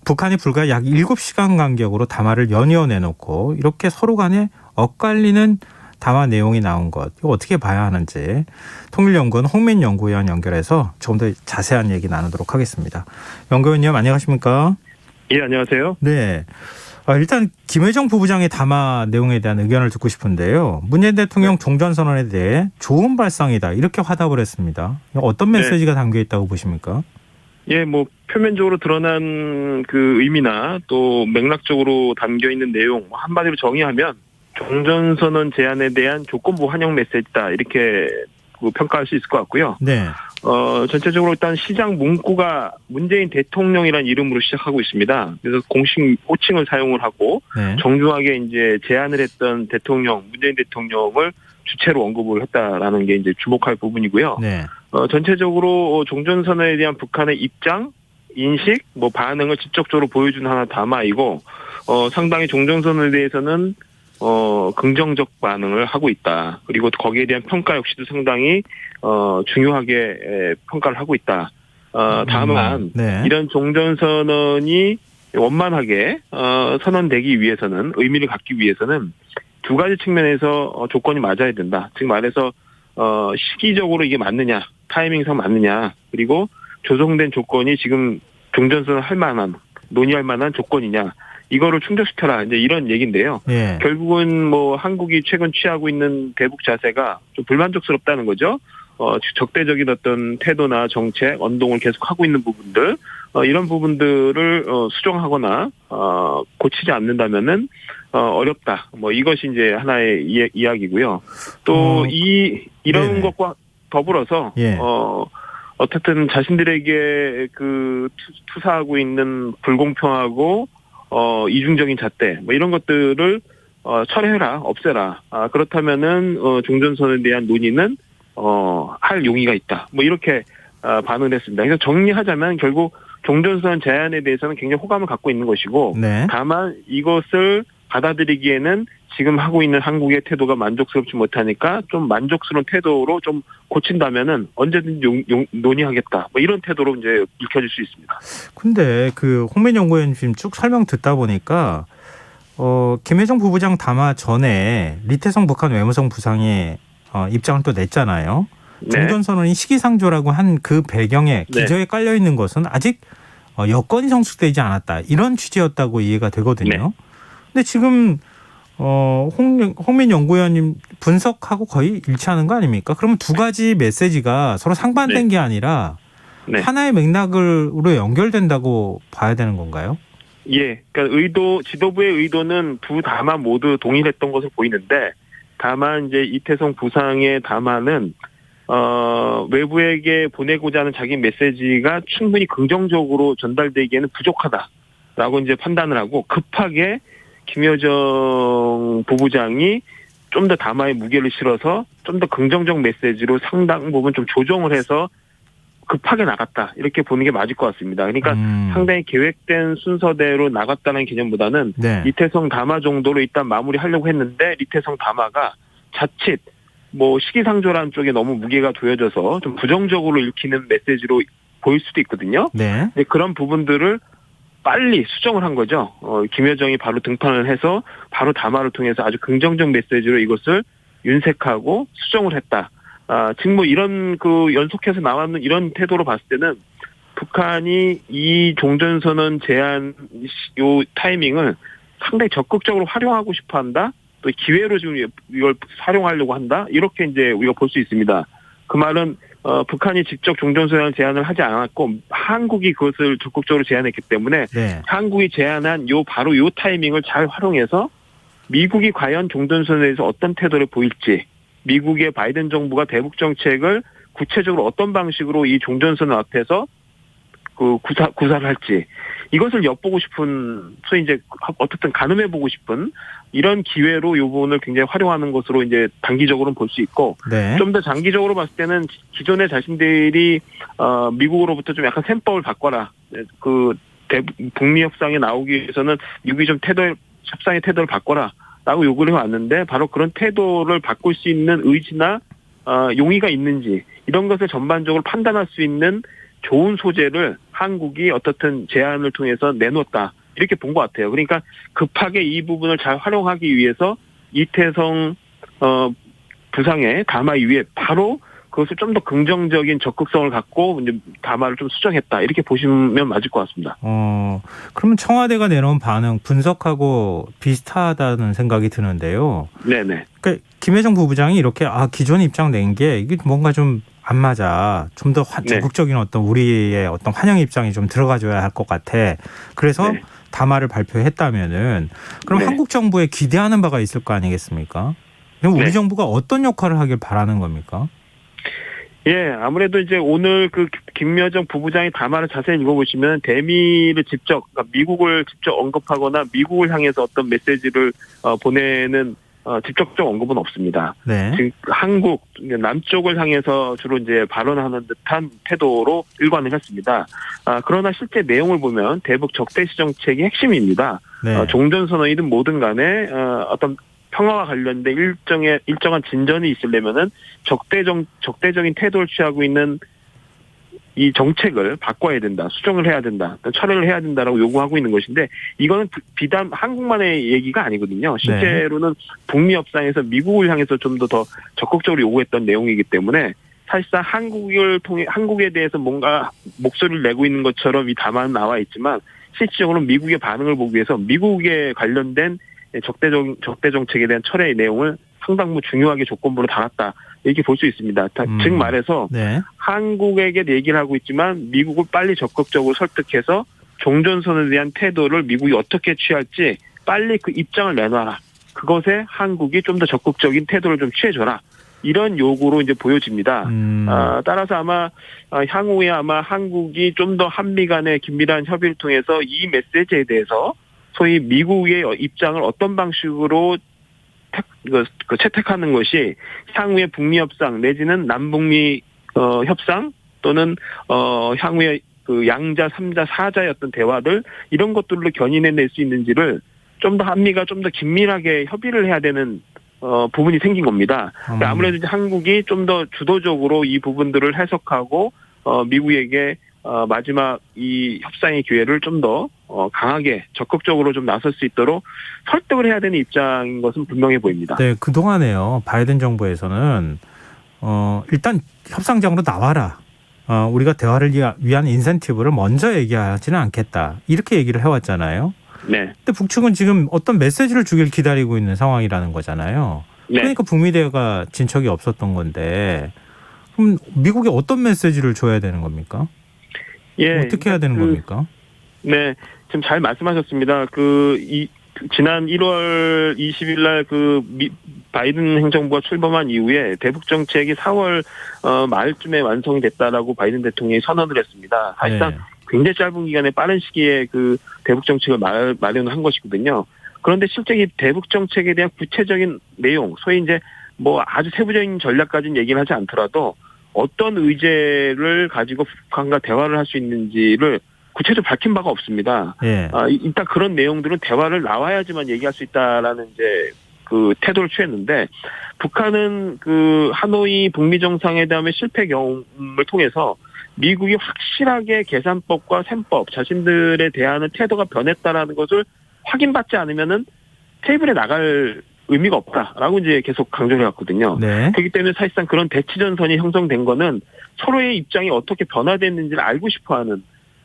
북한이 불과 약 7시간 간격으로 담화를 연이어 내놓고 이렇게 서로 간에 엇갈리는 담화 내용이 나온 것, 이거 어떻게 봐야 하는지 통일연구원 홍민 연구위원 연결해서 조금 더 자세한 얘기 나누도록 하겠습니다. 연구위원님 안녕하십니까? 예, 안녕하세요. 네. 일단 김여정 부부장의 담화 내용에 대한 의견을 듣고 싶은데요. 문재인 대통령 종전선언에 대해 좋은 발상이다 이렇게 화답을 했습니다. 어떤 메시지가 담겨 있다고 보십니까? 예, 표면적으로 드러난 그 의미나 또 맥락적으로 담겨 있는 내용 한마디로 정의하면 종전선언 제안에 대한 조건부 환영 메시지다 이렇게 평가할 수 있을 것 같고요. 네. 전체적으로 일단 시장 문구가 문재인 대통령이라는 이름으로 시작하고 있습니다. 그래서 공식 호칭을 사용을 하고 네. 정중하게 이제 제안을 했던 문재인 대통령을 주체로 언급을 했다라는 게 이제 주목할 부분이고요. 네. 전체적으로 종전선언에 대한 북한의 입장, 인식, 반응을 직접적으로 보여준 하나 담화이고, 상당히 종전선언에 대해서는 긍정적 반응을 하고 있다. 그리고 거기에 대한 평가 역시도 상당히 중요하게 평가를 하고 있다. 다만 네. 이런 종전선언이 원만하게 선언되기 위해서는 의미를 갖기 위해서는 두 가지 측면에서 조건이 맞아야 된다. 즉 말해서 시기적으로 이게 맞느냐, 타이밍상 맞느냐, 그리고 조성된 조건이 지금 종전선언 할 만한 논의할 만한 조건이냐. 이거를 충족시켜라. 이제 이런 얘기인데요. 예. 결국은 한국이 최근 취하고 있는 대북 자세가 좀 불만족스럽다는 거죠. 적대적인 어떤 태도나 정책, 언동을 계속하고 있는 부분들, 이런 부분들을 수정하거나 고치지 않는다면은 어렵다. 이것이 이제 하나의 이야기고요. 또 이런 네네. 것과 더불어서 예. 어쨌든 자신들에게 그 투사하고 있는 불공평하고 이중적인 잣대 이런 것들을 철회해라, 없애라. 그렇다면은 종전선언에 대한 논의는 할 용의가 있다. 이렇게 반응을 했습니다. 그래서 정리하자면 결국 종전선언 제안에 대해서는 굉장히 호감을 갖고 있는 것이고, 네. 다만 이것을 받아들이기에는 지금 하고 있는 한국의 태도가 만족스럽지 못하니까 좀 만족스러운 태도로 좀 고친다면은 언제든지 논의하겠다. 이런 태도로 이제 읽혀질 수 있습니다. 근데 홍민 연구위원 지금 쭉 설명 듣다 보니까 김여정 부부장 담화 전에 리태성 북한 외무성 부상의 입장을 또 냈잖아요. 네. 종전선언이 시기상조라고 한 그 배경에 기저에 깔려 있는 것은 아직 여건이 성숙되지 않았다. 이런 취지였다고 이해가 되거든요. 네. 근데 지금 홍민 연구위원님 분석하고 거의 일치하는 거 아닙니까? 그러면 두 가지 메시지가 서로 상반된 게 아니라 하나의 맥락으로 연결된다고 봐야 되는 건가요? 예, 그러니까 지도부의 의도는 두 담화 모두 동일했던 것으로 보이는데, 다만 이제 이태성 부상의 담화는 외부에게 보내고자 하는 자기 메시지가 충분히 긍정적으로 전달되기에는 부족하다라고 이제 판단을 하고 급하게 김여정 부부장이 좀 더 담화에 무게를 실어서 좀 더 긍정적 메시지로 상당 부분 좀 조정을 해서 급하게 나갔다 이렇게 보는 게 맞을 것 같습니다. 그러니까 상당히 계획된 순서대로 나갔다는 개념보다는 네. 리태성 담화 정도로 일단 마무리하려고 했는데 리태성 담화가 자칫 뭐 시기상조라는 쪽에 너무 무게가 두어져서 좀 부정적으로 읽히는 메시지로 보일 수도 있거든요. 네. 근데 그런 부분들을 빨리 수정을 한 거죠. 김여정이 바로 등판을 해서 바로 담화를 통해서 아주 긍정적 메시지로 이것을 윤색하고 수정을 했다. 지금 뭐 이런 그 연속해서 나왔는 이런 태도로 봤을 때는 북한이 이 종전선언 제한 요 타이밍을 상당히 적극적으로 활용하고 싶어 한다. 또 기회로 지금 이걸 활용하려고 한다. 이렇게 이제 우리가 볼 수 있습니다. 그 말은 북한이 직접 종전선언 제안을 하지 않았고 한국이 그것을 적극적으로 제안했기 때문에 네. 한국이 제안한 바로 요 타이밍을 잘 활용해서 미국이 과연 종전선언에 대해서 어떤 태도를 보일지, 미국의 바이든 정부가 대북 정책을 구체적으로 어떤 방식으로 이 종전선언 앞에서 그 구사를 할지, 이것을 엿보고 싶은, 소위 이제 어떻든 가늠해보고 싶은 이런 기회로 이 부분을 굉장히 활용하는 것으로 이제 단기적으로는 볼 수 있고, 네. 좀 더 장기적으로 봤을 때는 기존에 자신들이 미국으로부터 좀 약간 셈법을 바꿔라. 그 북미 협상에 나오기 위해서는 미국이 좀 협상의 태도를 바꿔라라고 요구를 해왔는데, 바로 그런 태도를 바꿀 수 있는 의지나 용의가 있는지 이런 것을 전반적으로 판단할 수 있는 좋은 소재를 한국이 어떻든 제안을 통해서 내놓았다. 이렇게 본 것 같아요. 그러니까 급하게 이 부분을 잘 활용하기 위해서 이태성 부상의 담화 이후에 바로 그것을 좀 더 긍정적인 적극성을 갖고 이제 담화를 좀 수정했다. 이렇게 보시면 맞을 것 같습니다. 그러면 청와대가 내놓은 반응 분석하고 비슷하다는 생각이 드는데요. 네네. 그러니까 김여정 부부장이 이렇게 기존 입장 낸 게 이게 뭔가 좀 안 맞아. 좀 더 적극적인 어떤 우리의 어떤 환영 입장이 좀 들어가줘야 할 것 같아. 그래서 네. 담화를 발표했다면은 그럼 네. 한국 정부에 기대하는 바가 있을 거 아니겠습니까? 그럼 우리 네. 정부가 어떤 역할을 하길 바라는 겁니까? 예, 아무래도 이제 오늘 그 김여정 부부장의 담화를 자세히 읽어보시면 대미를 직접, 그러니까 미국을 직접 언급하거나 미국을 향해서 어떤 메시지를 보내는 직접적 언급은 없습니다. 네. 지금 한국 남쪽을 향해서 주로 이제 발언하는 듯한 태도로 일관을 했습니다. 그러나 실제 내용을 보면 대북 적대시 정책이 핵심입니다. 네. 종전선언이든 뭐든 간에 어떤 평화와 관련된 일정한 진전이 있으려면은 적대적인 태도를 취하고 있는 이 정책을 바꿔야 된다, 수정을 해야 된다, 철회를 해야 된다라고 요구하고 있는 것인데, 이거는 비단 한국만의 얘기가 아니거든요. 실제로는 북미 협상에서 미국을 향해서 좀 더 적극적으로 요구했던 내용이기 때문에 사실상 한국에 대해서 뭔가 목소리를 내고 있는 것처럼 이 담화는 나와 있지만 실질적으로 미국의 반응을 보기 위해서 미국에 관련된 적대 정책에 대한 철회의 내용을 상당 부 중요하게 조건부로 달았다. 이렇게 볼 수 있습니다. 즉 말해서 네. 한국에게 얘기를 하고 있지만 미국을 빨리 적극적으로 설득해서 종전선언에 대한 태도를 미국이 어떻게 취할지 빨리 그 입장을 내놔라. 그것에 한국이 좀 더 적극적인 태도를 좀 취해줘라. 이런 요구로 이제 보여집니다. 따라서 아마 향후에 아마 한국이 좀 더 한미 간의 긴밀한 협의를 통해서 이 메시지에 대해서 소위 미국의 입장을 어떤 방식으로 채택하는 것이 향후의 북미 협상 내지는 남북미 협상 또는 향후의 그 양자, 3자, 4자의 어떤 대화들 이런 것들로 견인해낼 수 있는지를 좀 더 한미가 좀 더 긴밀하게 협의를 해야 되는 부분이 생긴 겁니다. 그러니까 아무래도 이제 한국이 좀 더 주도적으로 이 부분들을 해석하고 미국에게 마지막 이 협상의 기회를 좀 더 강하게 적극적으로 좀 나설 수 있도록 설득을 해야 되는 입장인 것은 분명해 보입니다. 네, 그동안에요. 바이든 정부에서는 일단 협상장으로 나와라. 우리가 대화를 위한 인센티브를 먼저 얘기하지는 않겠다. 이렇게 얘기를 해왔잖아요. 네. 근데 북측은 지금 어떤 메시지를 주길 기다리고 있는 상황이라는 거잖아요. 네. 그러니까 북미 대화가 진척이 없었던 건데 그럼 미국에 어떤 메시지를 줘야 되는 겁니까? 예. 어떻게 해야 되는 겁니까? 네. 지금 잘 말씀하셨습니다. 지난 1월 20일 날 바이든 행정부가 출범한 이후에 대북 정책이 4월 말쯤에 완성이 됐다라고 바이든 대통령이 선언을 했습니다. 사실상 네. 굉장히 짧은 기간에 빠른 시기에 그 대북 정책을 마련한 것이거든요. 그런데 실제 이 대북 정책에 대한 구체적인 내용, 소위 이제 뭐 아주 세부적인 전략까지는 얘기를 하지 않더라도 어떤 의제를 가지고 북한과 대화를 할 수 있는지를 구체적으로 밝힌 바가 없습니다. 예. 일단 그런 내용들은 대화를 나와야지만 얘기할 수 있다라는 이제 그 태도를 취했는데, 북한은 그 하노이 북미 정상회담의 실패 경험을 통해서 미국이 확실하게 계산법과 셈법, 자신들에 대한 태도가 변했다라는 것을 확인받지 않으면은 테이블에 나갈 의미가 없다라고 이제 계속 강조를 해왔거든요. 네. 그렇기 때문에 사실상 그런 대치전선이 형성된 거는 서로의 입장이 어떻게 변화됐는지를 알고 싶어하는,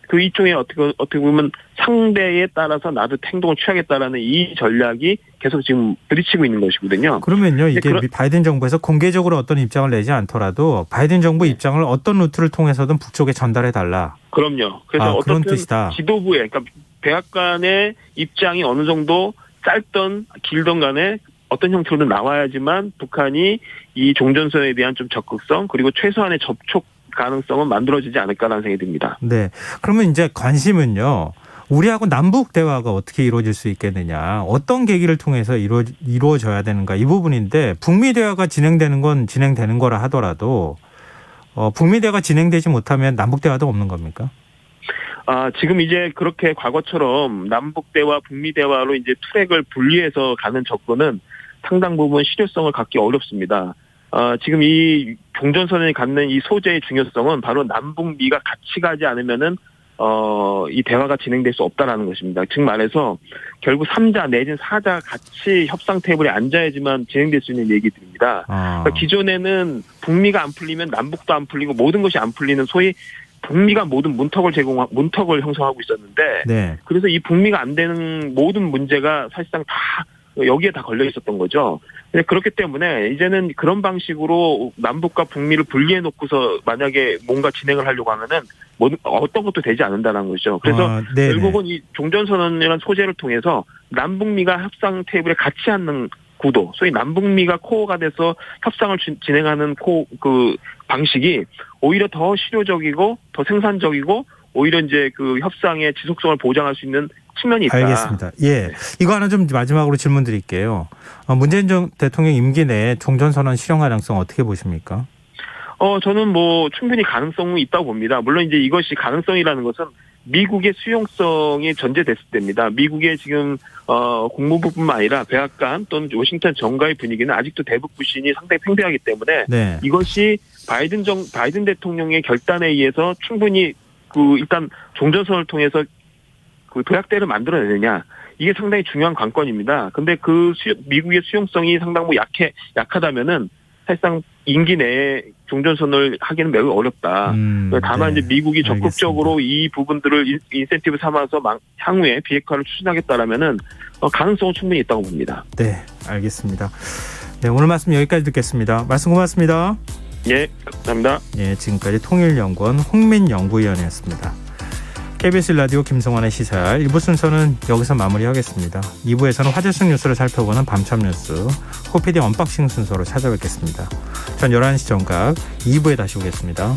그 이쪽에 어떻게 보면 상대에 따라서 나도 행동을 취하겠다라는 이 전략이 계속 지금 부딪히고 있는 것이거든요. 그러면요, 이게 바이든 정부에서 공개적으로 어떤 입장을 내지 않더라도 바이든 정부 입장을 어떤 루트를 통해서든 북쪽에 전달해 달라. 그럼요. 그래서 그런 어떤 뜻이다. 지도부의, 그러니까 백악관의 입장이 어느 정도 짧던 길던 간에 어떤 형태로든 나와야지만 북한이 이 종전선에 대한 좀 적극성, 그리고 최소한의 접촉 가능성은 만들어지지 않을까라는 생각이 듭니다. 네. 그러면 이제 관심은요, 우리하고 남북 대화가 어떻게 이루어질 수 있겠느냐, 어떤 계기를 통해서 이루어져야 되는가, 이 부분인데, 북미 대화가 진행되는 건 진행되는 거라 하더라도 북미 대화가 진행되지 못하면 남북 대화도 없는 겁니까? 지금 이제 그렇게 과거처럼 남북 대화, 북미 대화로 이제 트랙을 분리해서 가는 접근은 상당 부분 실효성을 갖기 어렵습니다. 지금 이 종전선을 갖는 이 소재의 중요성은 바로 남북미가 같이 가지 않으면은 이 대화가 진행될 수 없다라는 것입니다. 즉 말해서 결국 3자 내지는 4자 같이 협상 테이블에 앉아야지만 진행될 수 있는 얘기들입니다. 그러니까 기존에는 북미가 안 풀리면 남북도 안 풀리고 모든 것이 안 풀리는, 소위 북미가 모든 문턱을 형성하고 있었는데, 네. 그래서 이 북미가 안 되는 모든 문제가 사실상 다 여기에 다 걸려 있었던 거죠. 그렇기 때문에 이제는 그런 방식으로 남북과 북미를 분리해 놓고서 만약에 뭔가 진행을 하려고 하면은 어떤 것도 되지 않는다는 거죠. 그래서 결국은 이 종전선언이라는 소재를 통해서 남북미가 협상 테이블에 같이 앉는 구도, 소위 남북미가 코어가 돼서 협상을 진행하는 그 방식이 오히려 더 실효적이고 더 생산적이고 오히려 이제 그 협상의 지속성을 보장할 수 있는 측면이 있다. 알겠습니다. 예, 이거 하나 좀 마지막으로 질문 드릴게요. 문재인 대통령 임기 내에 종전선언 실현 가능성 어떻게 보십니까? 저는 뭐 충분히 가능성이 있다고 봅니다. 물론 이제 이것이 가능성이라는 것은 미국의 수용성이 전제됐을 때입니다. 미국의 지금 국무부뿐만 아니라 백악관 또는 워싱턴 정가의 분위기는 아직도 대북 불신이 상당히 팽배하기 때문에 네. 이것이 바이든 대통령의 결단에 의해서 충분히 일단 종전선을 통해서 그 도약대를 만들어내느냐, 이게 상당히 중요한 관건입니다. 근데 미국의 수용성이 상당히 약하다면은 사실상 임기 내에 종전선을 하기는 매우 어렵다. 다만 네. 이제 미국이 적극적으로 알겠습니다. 이 부분들을 인센티브 삼아서 향후에 비핵화를 추진하겠다라면은 가능성은 충분히 있다고 봅니다. 네, 알겠습니다. 네, 오늘 말씀 여기까지 듣겠습니다. 말씀 고맙습니다. 예, 감사합니다. 예, 지금까지 통일연구원 홍민 연구위원이었습니다. KBS 라디오 김성환의 시사할 1부 순서는 여기서 마무리하겠습니다. 2부에서는 화제 속 뉴스를 살펴보는 밤참 뉴스 호피디 언박싱 순서로 찾아뵙겠습니다. 전 11시 정각 2부에 다시 오겠습니다.